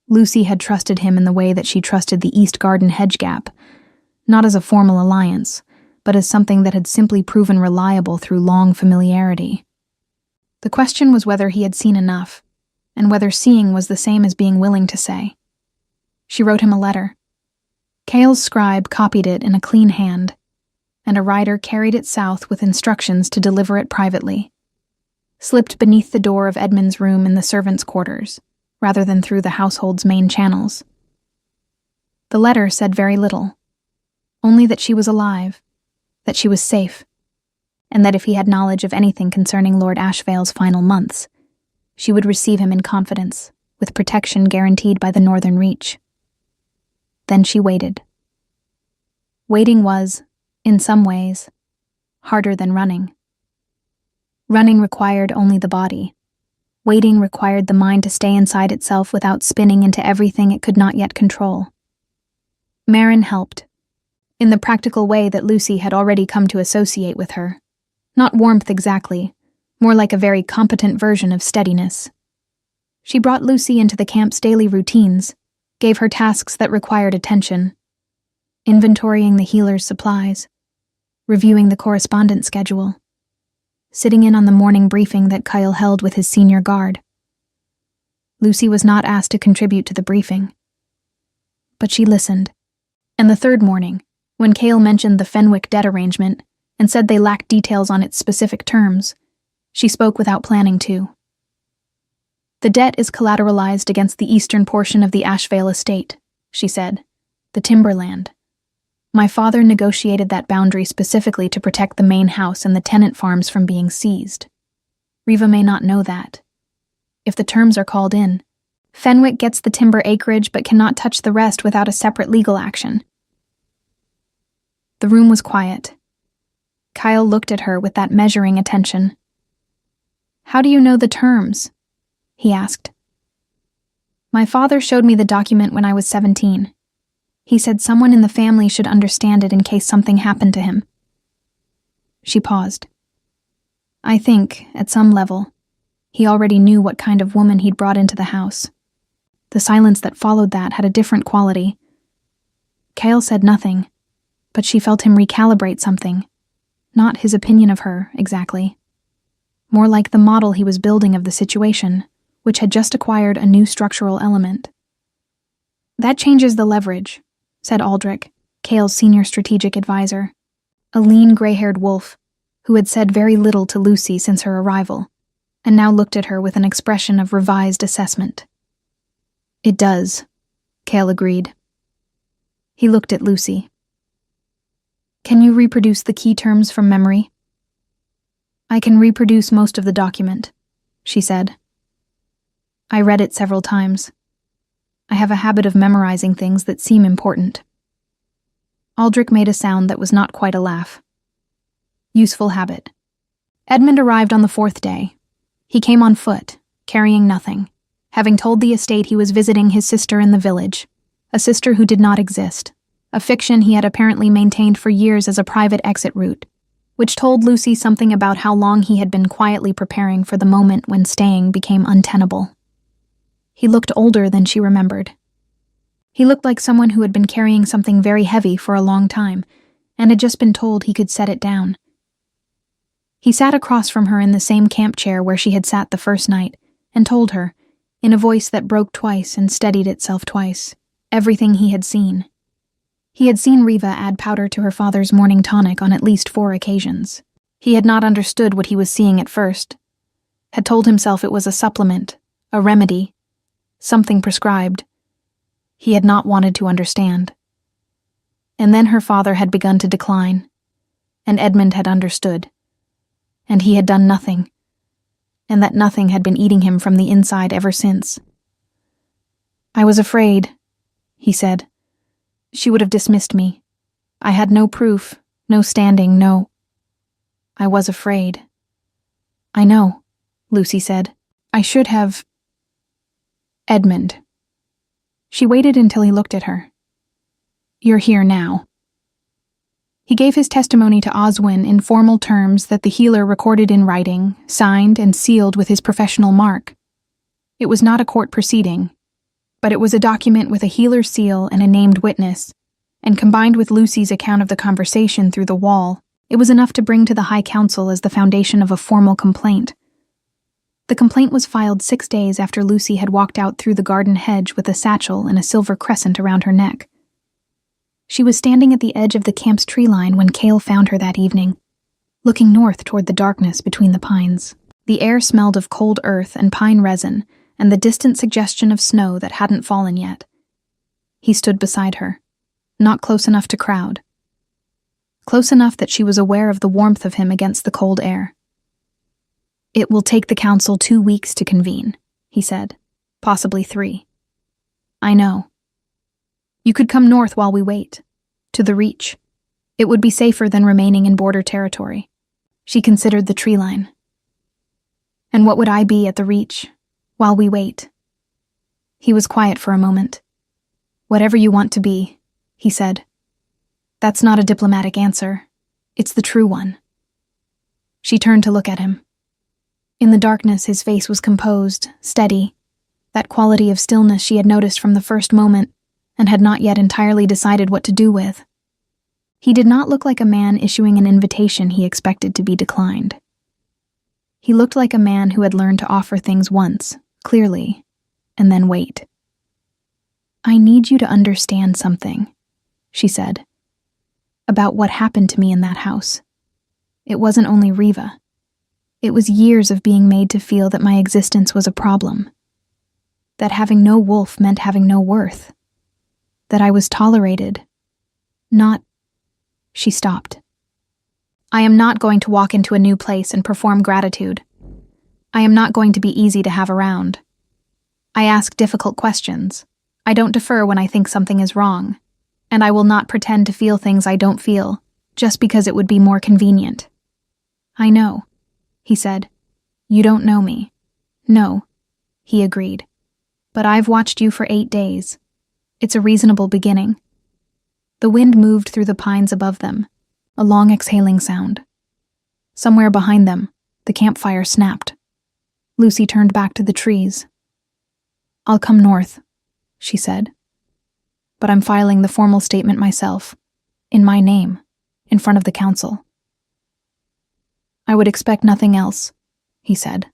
Lucy had trusted him in the way that she trusted the East Garden hedge gap, not as a formal alliance, but as something that had simply proven reliable through long familiarity. The question was whether he had seen enough, and whether seeing was the same as being willing to say. She wrote him a letter. Cale's scribe copied it in a clean hand, and a rider carried it south with instructions to deliver it privately, slipped beneath the door of Edmund's room in the servants' quarters, rather than through the household's main channels. The letter said very little, only that she was alive, that she was safe, and that if he had knowledge of anything concerning Lord Ashvale's final months, she would receive him in confidence, with protection guaranteed by the Northern Reach. Then she waited. Waiting was, in some ways, harder than running. Running required only the body. Waiting required the mind to stay inside itself without spinning into everything it could not yet control. Marin helped, in the practical way that Lucy had already come to associate with her. Not warmth exactly, more like a very competent version of steadiness. She brought Lucy into the camp's daily routines, gave her tasks that required attention, inventorying the healer's supplies, reviewing the correspondence schedule, sitting in on the morning briefing that Kyle held with his senior guard. Lucy was not asked to contribute to the briefing, but she listened. And the third morning, when Cale mentioned the Fenwick debt arrangement and said they lacked details on its specific terms, she spoke without planning to. "The debt is collateralized against the eastern portion of the Ashvale estate," she said, "the timberland. My father negotiated that boundary specifically to protect the main house and the tenant farms from being seized. Riva may not know that. If the terms are called in, Fenwick gets the timber acreage but cannot touch the rest without a separate legal action." The room was quiet. Kyle looked at her with that measuring attention. "How do you know the terms?" he asked. "My father showed me the document when I was 17. He said someone in the family should understand it in case something happened to him." She paused. I think, at some level, he already knew what kind of woman he'd brought into the house. The silence that followed that had a different quality. Cale said nothing, but she felt him recalibrate something. Not his opinion of her, exactly. More like the model he was building of the situation, which had just acquired a new structural element. "That changes the leverage," said Aldrich, Cale's senior strategic advisor, a lean gray-haired wolf who had said very little to Lucy since her arrival, and now looked at her with an expression of revised assessment. "It does," Cale agreed. He looked at Lucy. "Can you reproduce the key terms from memory?" "I can reproduce most of the document," she said. "I read it several times. I have a habit of memorizing things that seem important." Aldrich made a sound that was not quite a laugh. "Useful habit." Edmund arrived on the 4th day. He came on foot, carrying nothing, having told the estate he was visiting his sister in the village, a sister who did not exist, a fiction he had apparently maintained for years as a private exit route, which told Lucy something about how long he had been quietly preparing for the moment when staying became untenable. He looked older than she remembered. He looked like someone who had been carrying something very heavy for a long time, and had just been told he could set it down. He sat across from her in the same camp chair where she had sat the first night, and told her, in a voice that broke twice and steadied itself twice, everything he had seen. He had seen Riva add powder to her father's morning tonic on at least 4 occasions. He had not understood what he was seeing at first, had told himself it was a supplement, a remedy, something prescribed. He had not wanted to understand. And then her father had begun to decline, and Edmund had understood, and he had done nothing, and that nothing had been eating him from the inside ever since. "I was afraid," he said. "She would have dismissed me. I had no proof, no standing, no. I was afraid." "I know," Lucy said. "I should have—" "Edmund." She waited until he looked at her. "You're here now." He gave his testimony to Oswin in formal terms that the healer recorded in writing, signed and sealed with his professional mark. It was not a court proceeding, but it was a document with a healer's seal and a named witness, and combined with Lucy's account of the conversation through the wall, it was enough to bring to the High Council as the foundation of a formal complaint. The complaint was filed 6 days after Lucy had walked out through the garden hedge with a satchel and a silver crescent around her neck. She was standing at the edge of the camp's tree line when Cale found her that evening, looking north toward the darkness between the pines. The air smelled of cold earth and pine resin and the distant suggestion of snow that hadn't fallen yet. He stood beside her, not close enough to crowd. Close enough that she was aware of the warmth of him against the cold air. "It will take the council 2 weeks to convene," he said, "possibly 3. I know. You could come north while we wait, to the Reach. It would be safer than remaining in border territory." She considered the tree line. "And what would I be at the Reach, while we wait?" He was quiet for a moment. "Whatever you want to be," he said. "That's not a diplomatic answer. It's the true one." She turned to look at him. In the darkness, his face was composed, steady, that quality of stillness she had noticed from the first moment and had not yet entirely decided what to do with. He did not look like a man issuing an invitation he expected to be declined. He looked like a man who had learned to offer things once, clearly, and then wait. "I need you to understand something," she said, "about what happened to me in that house. It wasn't only Riva. It was years of being made to feel that my existence was a problem. That having no wolf meant having no worth. That I was tolerated. Not—" She stopped. "I am not going to walk into a new place and perform gratitude. I am not going to be easy to have around. I ask difficult questions. I don't defer when I think something is wrong. And I will not pretend to feel things I don't feel, just because it would be more convenient." "I know," he said. "You don't know me." "No," he agreed. "But I've watched you for 8 days. It's a reasonable beginning." The wind moved through the pines above them, a long exhaling sound. Somewhere behind them, the campfire snapped. Lucy turned back to the trees. "I'll come north," she said. "But I'm filing the formal statement myself, in my name, in front of the council." "I would expect nothing else," he said.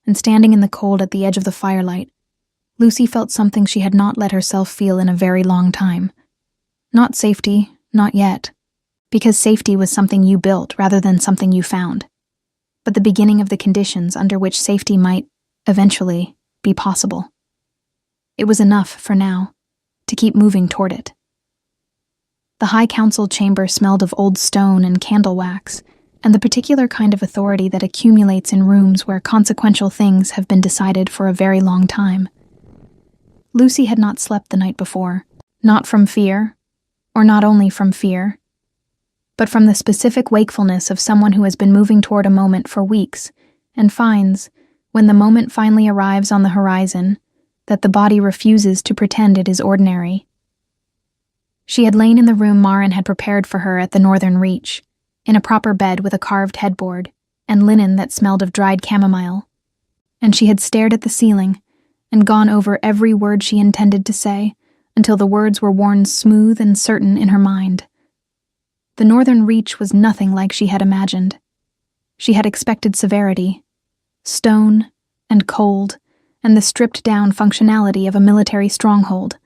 And standing in the cold at the edge of the firelight, Lucy felt something she had not let herself feel in a very long time. Not safety, not yet, because safety was something you built rather than something you found, but the beginning of the conditions under which safety might, eventually, be possible. It was enough, for now, to keep moving toward it. The High Council chamber smelled of old stone and candle wax, and the particular kind of authority that accumulates in rooms where consequential things have been decided for a very long time. Lucy had not slept the night before, not from fear, or not only from fear, but from the specific wakefulness of someone who has been moving toward a moment for weeks and finds, when the moment finally arrives on the horizon, that the body refuses to pretend it is ordinary. She had lain in the room Marin had prepared for her at the Northern Reach, in a proper bed with a carved headboard and linen that smelled of dried chamomile, and she had stared at the ceiling and gone over every word she intended to say until the words were worn smooth and certain in her mind. The Northern Reach was nothing like she had imagined. She had expected severity, stone and cold, and the stripped-down functionality of a military stronghold.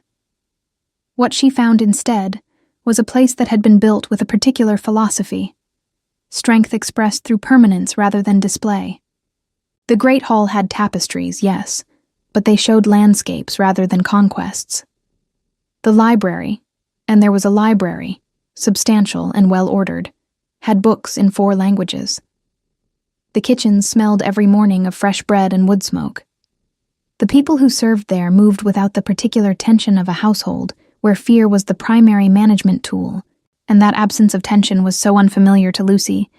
What she found instead was a place that had been built with a particular philosophy, strength expressed through permanence rather than display. The Great Hall had tapestries, yes, but they showed landscapes rather than conquests. The library, and there was a library, substantial and well-ordered, had books in 4 languages. The kitchen smelled every morning of fresh bread and wood smoke. The people who served there moved without the particular tension of a household where fear was the primary management tool, and that absence of tension was so unfamiliar to Lucy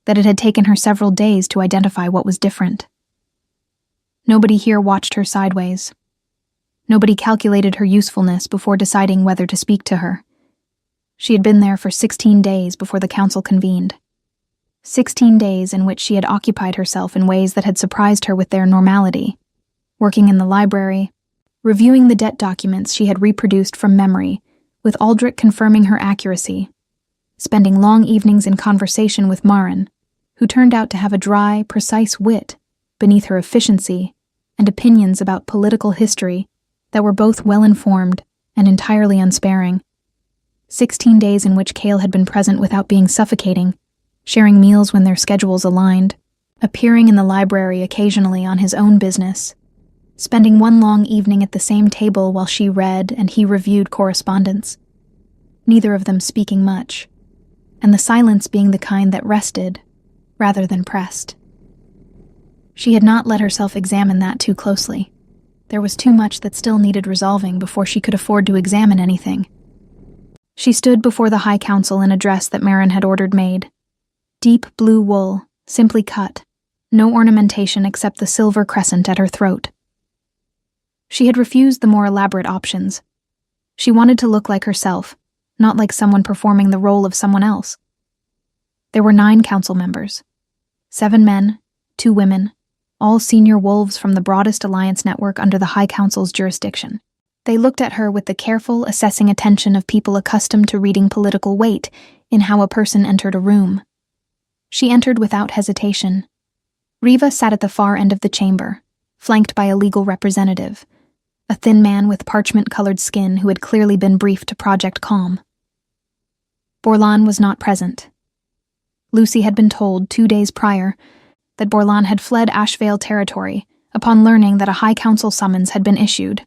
that it had taken her several days to identify what was different. Nobody here watched her sideways. Nobody calculated her usefulness before deciding whether to speak to her. She had been there for 16 days before the council convened. 16 days in which she had occupied herself in ways that had surprised her with their normality, working in the library, reviewing the debt documents she had reproduced from memory, with Aldrich confirming her accuracy, spending long evenings in conversation with Marin, who turned out to have a dry, precise wit beneath her efficiency and opinions about political history that were both well-informed and entirely unsparing. 16 days in which Cale had been present without being suffocating, sharing meals when their schedules aligned, appearing in the library occasionally on his own business, spending one long evening at the same table while she read and he reviewed correspondence, neither of them speaking much, and the silence being the kind that rested rather than pressed. She had not let herself examine that too closely. There was too much that still needed resolving before she could afford to examine anything. She stood before the High Council in a dress that Marin had ordered made. Deep blue wool, simply cut, no ornamentation except the silver crescent at her throat. She had refused the more elaborate options. She wanted to look like herself, not like someone performing the role of someone else. There were 9 council members, 7 men, 2 women, all senior wolves from the broadest alliance network under the High Council's jurisdiction. They looked at her with the careful, assessing attention of people accustomed to reading political weight in how a person entered a room. She entered without hesitation. Riva sat at the far end of the chamber, flanked by a legal representative, a thin man with parchment-colored skin who had clearly been briefed to Project Calm. Borlan was not present. Lucy had been told 2 days prior that Borlan had fled Ashvale territory upon learning that a High Council summons had been issued.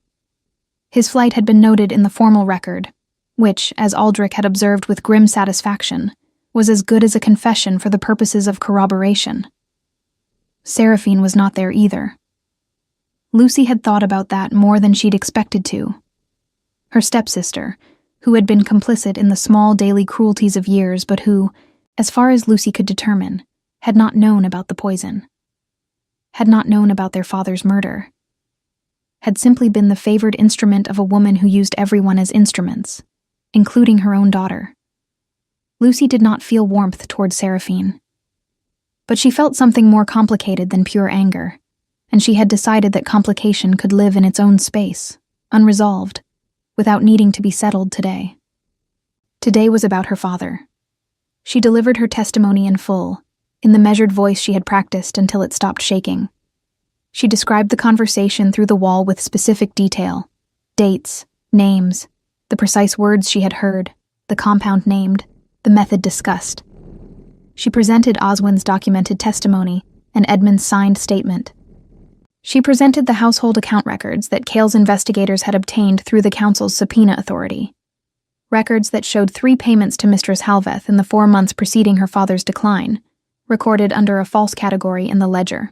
His flight had been noted in the formal record, which, as Aldrich had observed with grim satisfaction, was as good as a confession for the purposes of corroboration. Seraphine was not there either. Lucy had thought about that more than she'd expected to. Her stepsister, who had been complicit in the small daily cruelties of years but who, as far as Lucy could determine, had not known about the poison, had not known about their father's murder, had simply been the favored instrument of a woman who used everyone as instruments, including her own daughter. Lucy did not feel warmth toward Seraphine. But she felt something more complicated than pure anger, and she had decided that complication could live in its own space, unresolved, without needing to be settled today. Today was about her father. She delivered her testimony in full, in the measured voice she had practiced until it stopped shaking. She described the conversation through the wall with specific detail, dates, names, the precise words she had heard, the compound named, the method discussed. She presented Oswin's documented testimony and Edmund's signed statement. She presented the household account records that Cale's investigators had obtained through the council's subpoena authority. Records that showed 3 payments to Mistress Halveth in the 4 months preceding her father's decline, recorded under a false category in the ledger.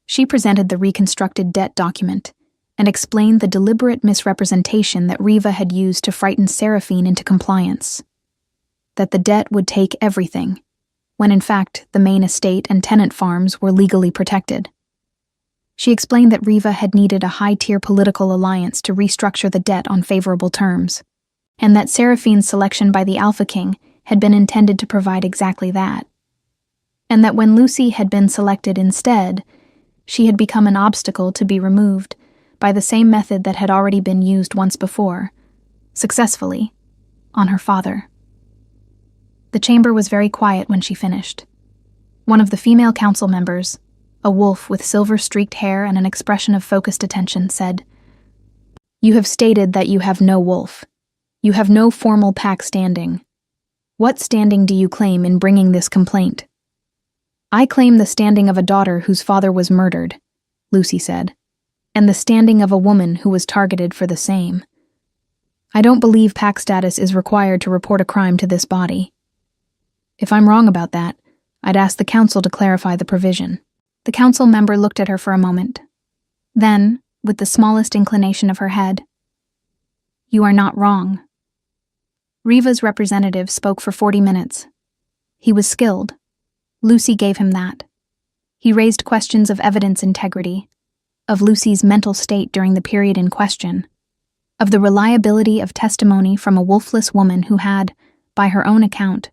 She presented the reconstructed debt document and explained the deliberate misrepresentation that Riva had used to frighten Seraphine into compliance. That the debt would take everything, when in fact the main estate and tenant farms were legally protected. She explained that Riva had needed a high-tier political alliance to restructure the debt on favorable terms, and that Seraphine's selection by the Alpha King had been intended to provide exactly that. And that when Lucy had been selected instead, she had become an obstacle to be removed by the same method that had already been used once before, successfully, on her father. The chamber was very quiet when she finished. One of the female council members, a wolf with silver-streaked hair and an expression of focused attention, said, "You have stated that you have no wolf. You have no formal PAC standing. What standing do you claim in bringing this complaint? I claim the standing of a daughter whose father was murdered, Lucy said, and the standing of a woman who was targeted for the same. I don't believe PAC status is required to report a crime to this body. If I'm wrong about that, I'd ask the council to clarify the provision. The council member looked at her for a moment. Then, with the smallest inclination of her head, "You are not wrong." Riva's representative spoke for 40 minutes. He was skilled. Lucy gave him that. He raised questions of evidence integrity, of Lucy's mental state during the period in question, of the reliability of testimony from a wolfless woman who had, by her own account,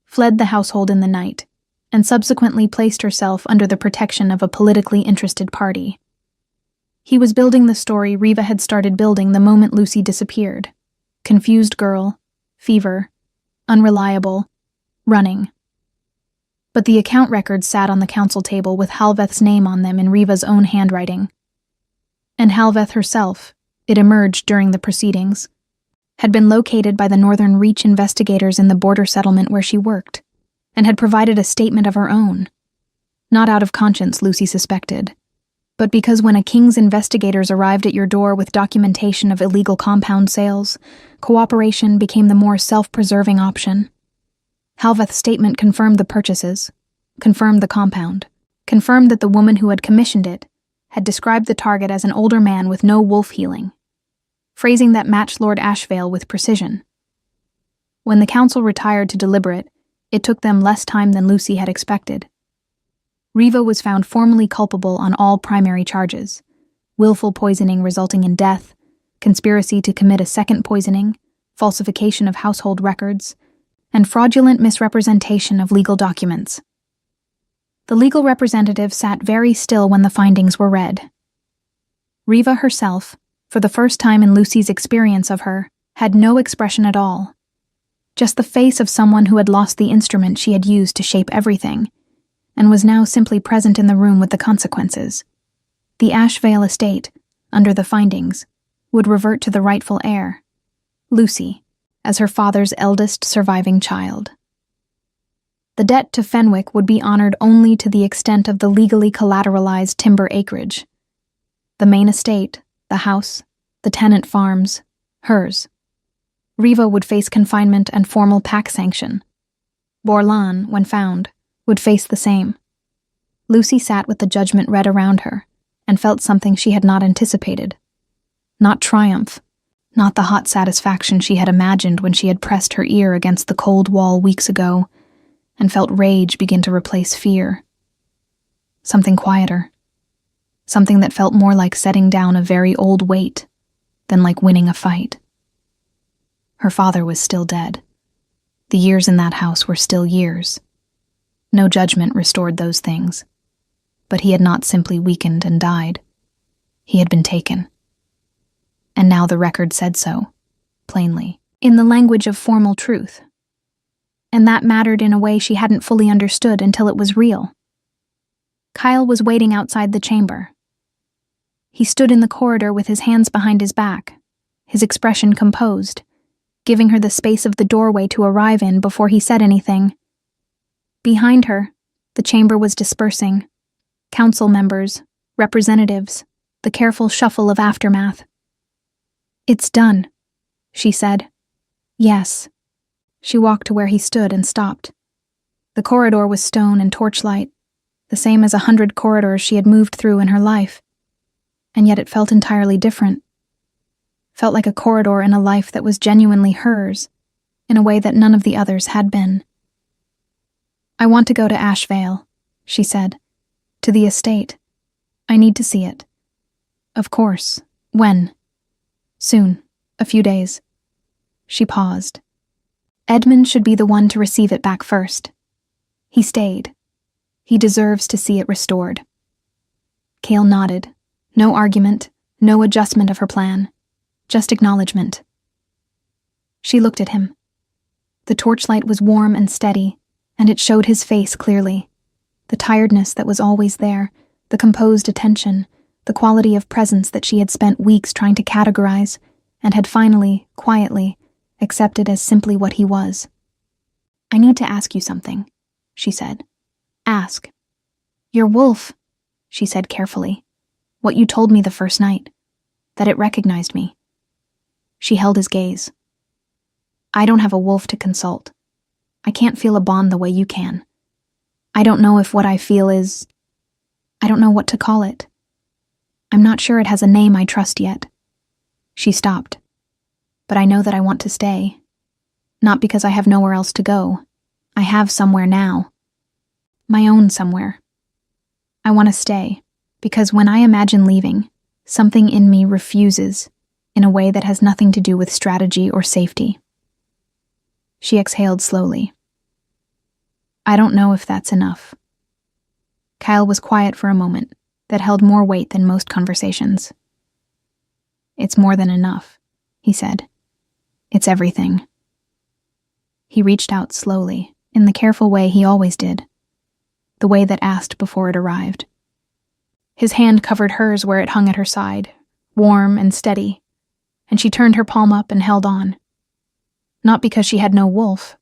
fled the household in the night, and subsequently placed herself under the protection of a politically interested party. He was building the story Riva had started building the moment Lucy disappeared. Confused girl, fever, unreliable, running. But the account records sat on the council table with Halveth's name on them in Riva's own handwriting. And Halveth herself, it emerged during the proceedings, had been located by the Northern Reach investigators in the border settlement where she worked, and had provided a statement of her own. Not out of conscience, Lucy suspected, but because when a King's investigators arrived at your door with documentation of illegal compound sales, cooperation became the more self-preserving option. Halveth's statement confirmed the purchases, confirmed the compound, confirmed that the woman who had commissioned it had described the target as an older man with no wolf healing, phrasing that matched Lord Ashvale with precision. When the council retired to deliberate, it took them less time than Lucy had expected. Riva was found formally culpable on all primary charges: willful poisoning resulting in death, conspiracy to commit a second poisoning, falsification of household records, and fraudulent misrepresentation of legal documents. The legal representative sat very still when the findings were read. Riva herself, for the first time in Lucy's experience of her, had no expression at all. Just the face of someone who had lost the instrument she had used to shape everything, and was now simply present in the room with the consequences. The Ashvale estate, under the findings, would revert to the rightful heir, Lucy, as her father's eldest surviving child. The debt to Fenwick would be honored only to the extent of the legally collateralized timber acreage. The main estate, the house, the tenant farms, hers. Riva would face confinement and formal PAC sanction. Borlan, when found, would face the same. Lucy sat with the judgment read around her, and felt something she had not anticipated. Not triumph, not the hot satisfaction she had imagined when she had pressed her ear against the cold wall weeks ago, and felt rage begin to replace fear. Something quieter. Something that felt more like setting down a very old weight than like winning a fight. Her father was still dead. The years in that house were still years. No judgment restored those things. But he had not simply weakened and died. He had been taken. And now the record said so, plainly, in the language of formal truth. And that mattered in a way she hadn't fully understood until it was real. Kyle was waiting outside the chamber. He stood in the corridor with his hands behind his back, his expression composed, giving her the space of the doorway to arrive in before he said anything. Behind her, the chamber was dispersing. Council members, representatives, the careful shuffle of aftermath. "It's done," she said. "Yes." She walked to where he stood and stopped. The corridor was stone and torchlight, the same as 100 corridors she had moved through in her life. And yet it felt entirely different. Felt like a corridor in a life that was genuinely hers, in a way that none of the others had been. "I want to go to Ashvale," she said. "To the estate. I need to see it." "Of course. When?" "Soon. A few days." She paused. Edmund should be the one to receive it back first. He stayed. He deserves to see it restored. Cale nodded. No argument, no adjustment of her plan. Just acknowledgement. She looked at him. The torchlight was warm and steady, and it showed his face clearly. The tiredness that was always there, the composed attention, the quality of presence that she had spent weeks trying to categorize, and had finally, quietly, accepted as simply what he was. "I need to ask you something," she said. "Ask." "Your wolf," she said carefully. "What you told me the first night. That it recognized me." She held his gaze. "I don't have a wolf to consult. I can't feel a bond the way you can. I don't know if what I feel is... I don't know what to call it. I'm not sure it has a name I trust yet." She stopped. "But I know that I want to stay. Not because I have nowhere else to go. I have somewhere now. My own somewhere. I want to stay, because when I imagine leaving, something in me refuses in a way that has nothing to do with strategy or safety." She exhaled slowly. "I don't know if that's enough." Kyle was quiet for a moment that held more weight than most conversations. "It's more than enough," he said. "It's everything." He reached out slowly, in the careful way he always did, the way that asked before it arrived. His hand covered hers where it hung at her side, warm and steady, and she turned her palm up and held on. Not because she had no wolf,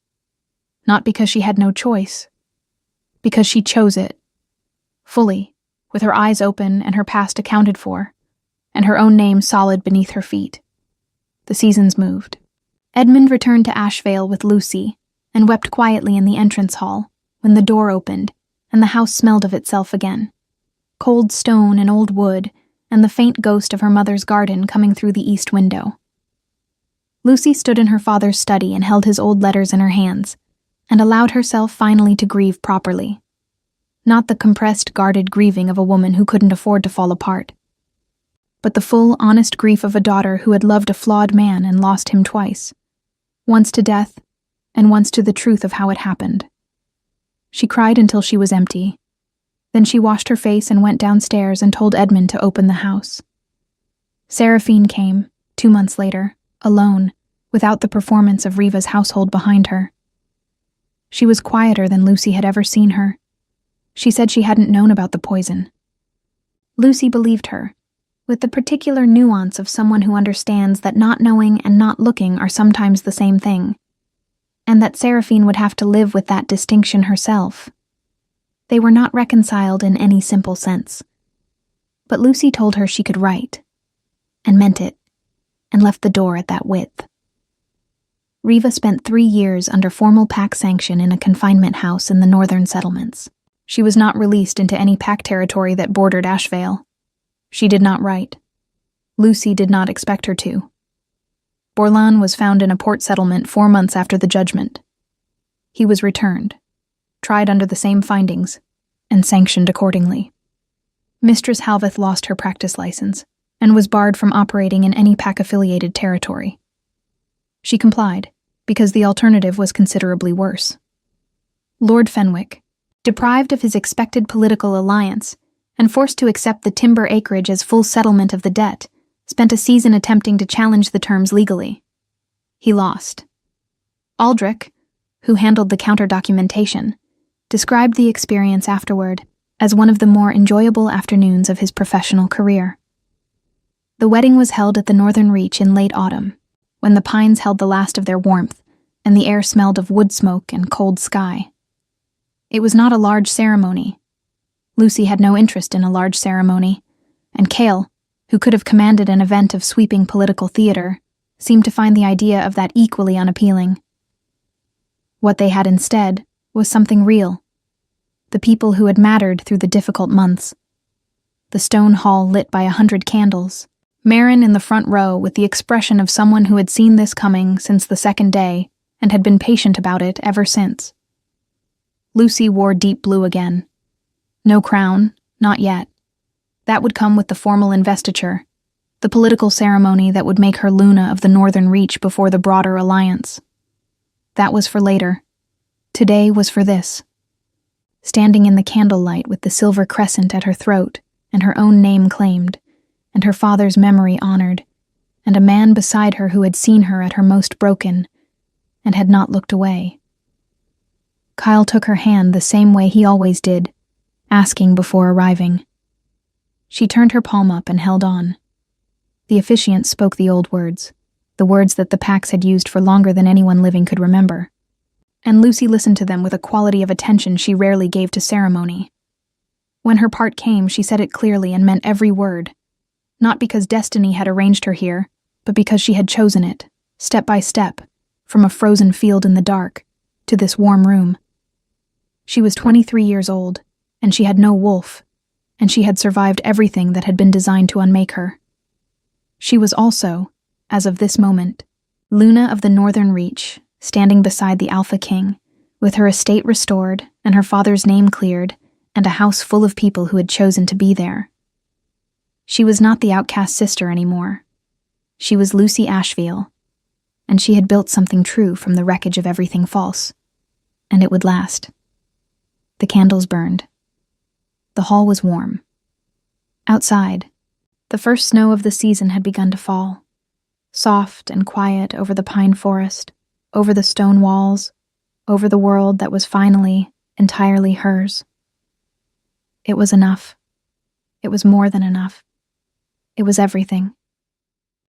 not because she had no choice, because she chose it, fully, with her eyes open and her past accounted for, and her own name solid beneath her feet. The seasons moved. Edmund returned to Ashvale with Lucy and wept quietly in the entrance hall when the door opened and the house smelled of itself again. Cold stone and old wood and the faint ghost of her mother's garden coming through the east window. Lucy stood in her father's study and held his old letters in her hands and allowed herself finally to grieve properly. Not the compressed, guarded grieving of a woman who couldn't afford to fall apart, but the full, honest grief of a daughter who had loved a flawed man and lost him twice. Once to death, and once to the truth of how it happened. She cried until she was empty. Then she washed her face and went downstairs and told Edmund to open the house. Seraphine came, 2 months later, alone, without the performance of Riva's household behind her. She was quieter than Lucy had ever seen her. She said she hadn't known about the poison. Lucy believed her, with the particular nuance of someone who understands that not knowing and not looking are sometimes the same thing, and that Seraphine would have to live with that distinction herself. They were not reconciled in any simple sense. But Lucy told her she could write, and meant it, and left the door at that width. Riva spent 3 years under formal PAC sanction in a confinement house in the northern settlements. She was not released into any PAC territory that bordered Ashvale. She did not write. Lucy did not expect her to. Borlan was found in a port settlement 4 months after the judgment. He was returned, tried under the same findings, and sanctioned accordingly. Mistress Halveth lost her practice license and was barred from operating in any PAC-affiliated territory. She complied, because the alternative was considerably worse. Lord Fenwick, deprived of his expected political alliance and forced to accept the timber acreage as full settlement of the debt, spent a season attempting to challenge the terms legally. He lost. Aldrich, who handled the counter-documentation, described the experience afterward as one of the more enjoyable afternoons of his professional career. The wedding was held at the Northern Reach in late autumn, when the pines held the last of their warmth and the air smelled of wood smoke and cold sky. It was not a large ceremony. Lucy had no interest in a large ceremony, and Cale, who could have commanded an event of sweeping political theater, seemed to find the idea of that equally unappealing. What they had instead was something real. The people who had mattered through the difficult months. The stone hall lit by 100 candles, Marin in the front row with the expression of someone who had seen this coming since the second day and had been patient about it ever since. Lucy wore deep blue again. No crown, not yet. That would come with the formal investiture, the political ceremony that would make her Luna of the Northern Reach before the broader alliance. That was for later. Today was for this. Standing in the candlelight with the silver crescent at her throat and her own name claimed, and her father's memory honored, and a man beside her who had seen her at her most broken and had not looked away. Kyle took her hand the same way he always did, asking before arriving. She turned her palm up and held on. The officiant spoke the old words. the words that the Pax had used for longer than anyone living could remember. And Lucy listened to them with a quality of attention she rarely gave to ceremony. When her part came, she said it clearly and meant every word, not because destiny had arranged her here, but because she had chosen it, step by step, from a frozen field in the dark to this warm room. She was 23 years old, and she had no wolf, and she had survived everything that had been designed to unmake her. She was also, as of this moment, Luna of the Northern Reach, standing beside the Alpha King, with her estate restored and her father's name cleared, and a house full of people who had chosen to be there. She was not the outcast sister anymore. She was Lucy Asheville, and she had built something true from the wreckage of everything false, and it would last. The candles burned. The hall was warm. Outside, the first snow of the season had begun to fall, soft and quiet over the pine forest, over the stone walls, over the world that was finally, entirely hers. It was enough. It was more than enough. It was everything.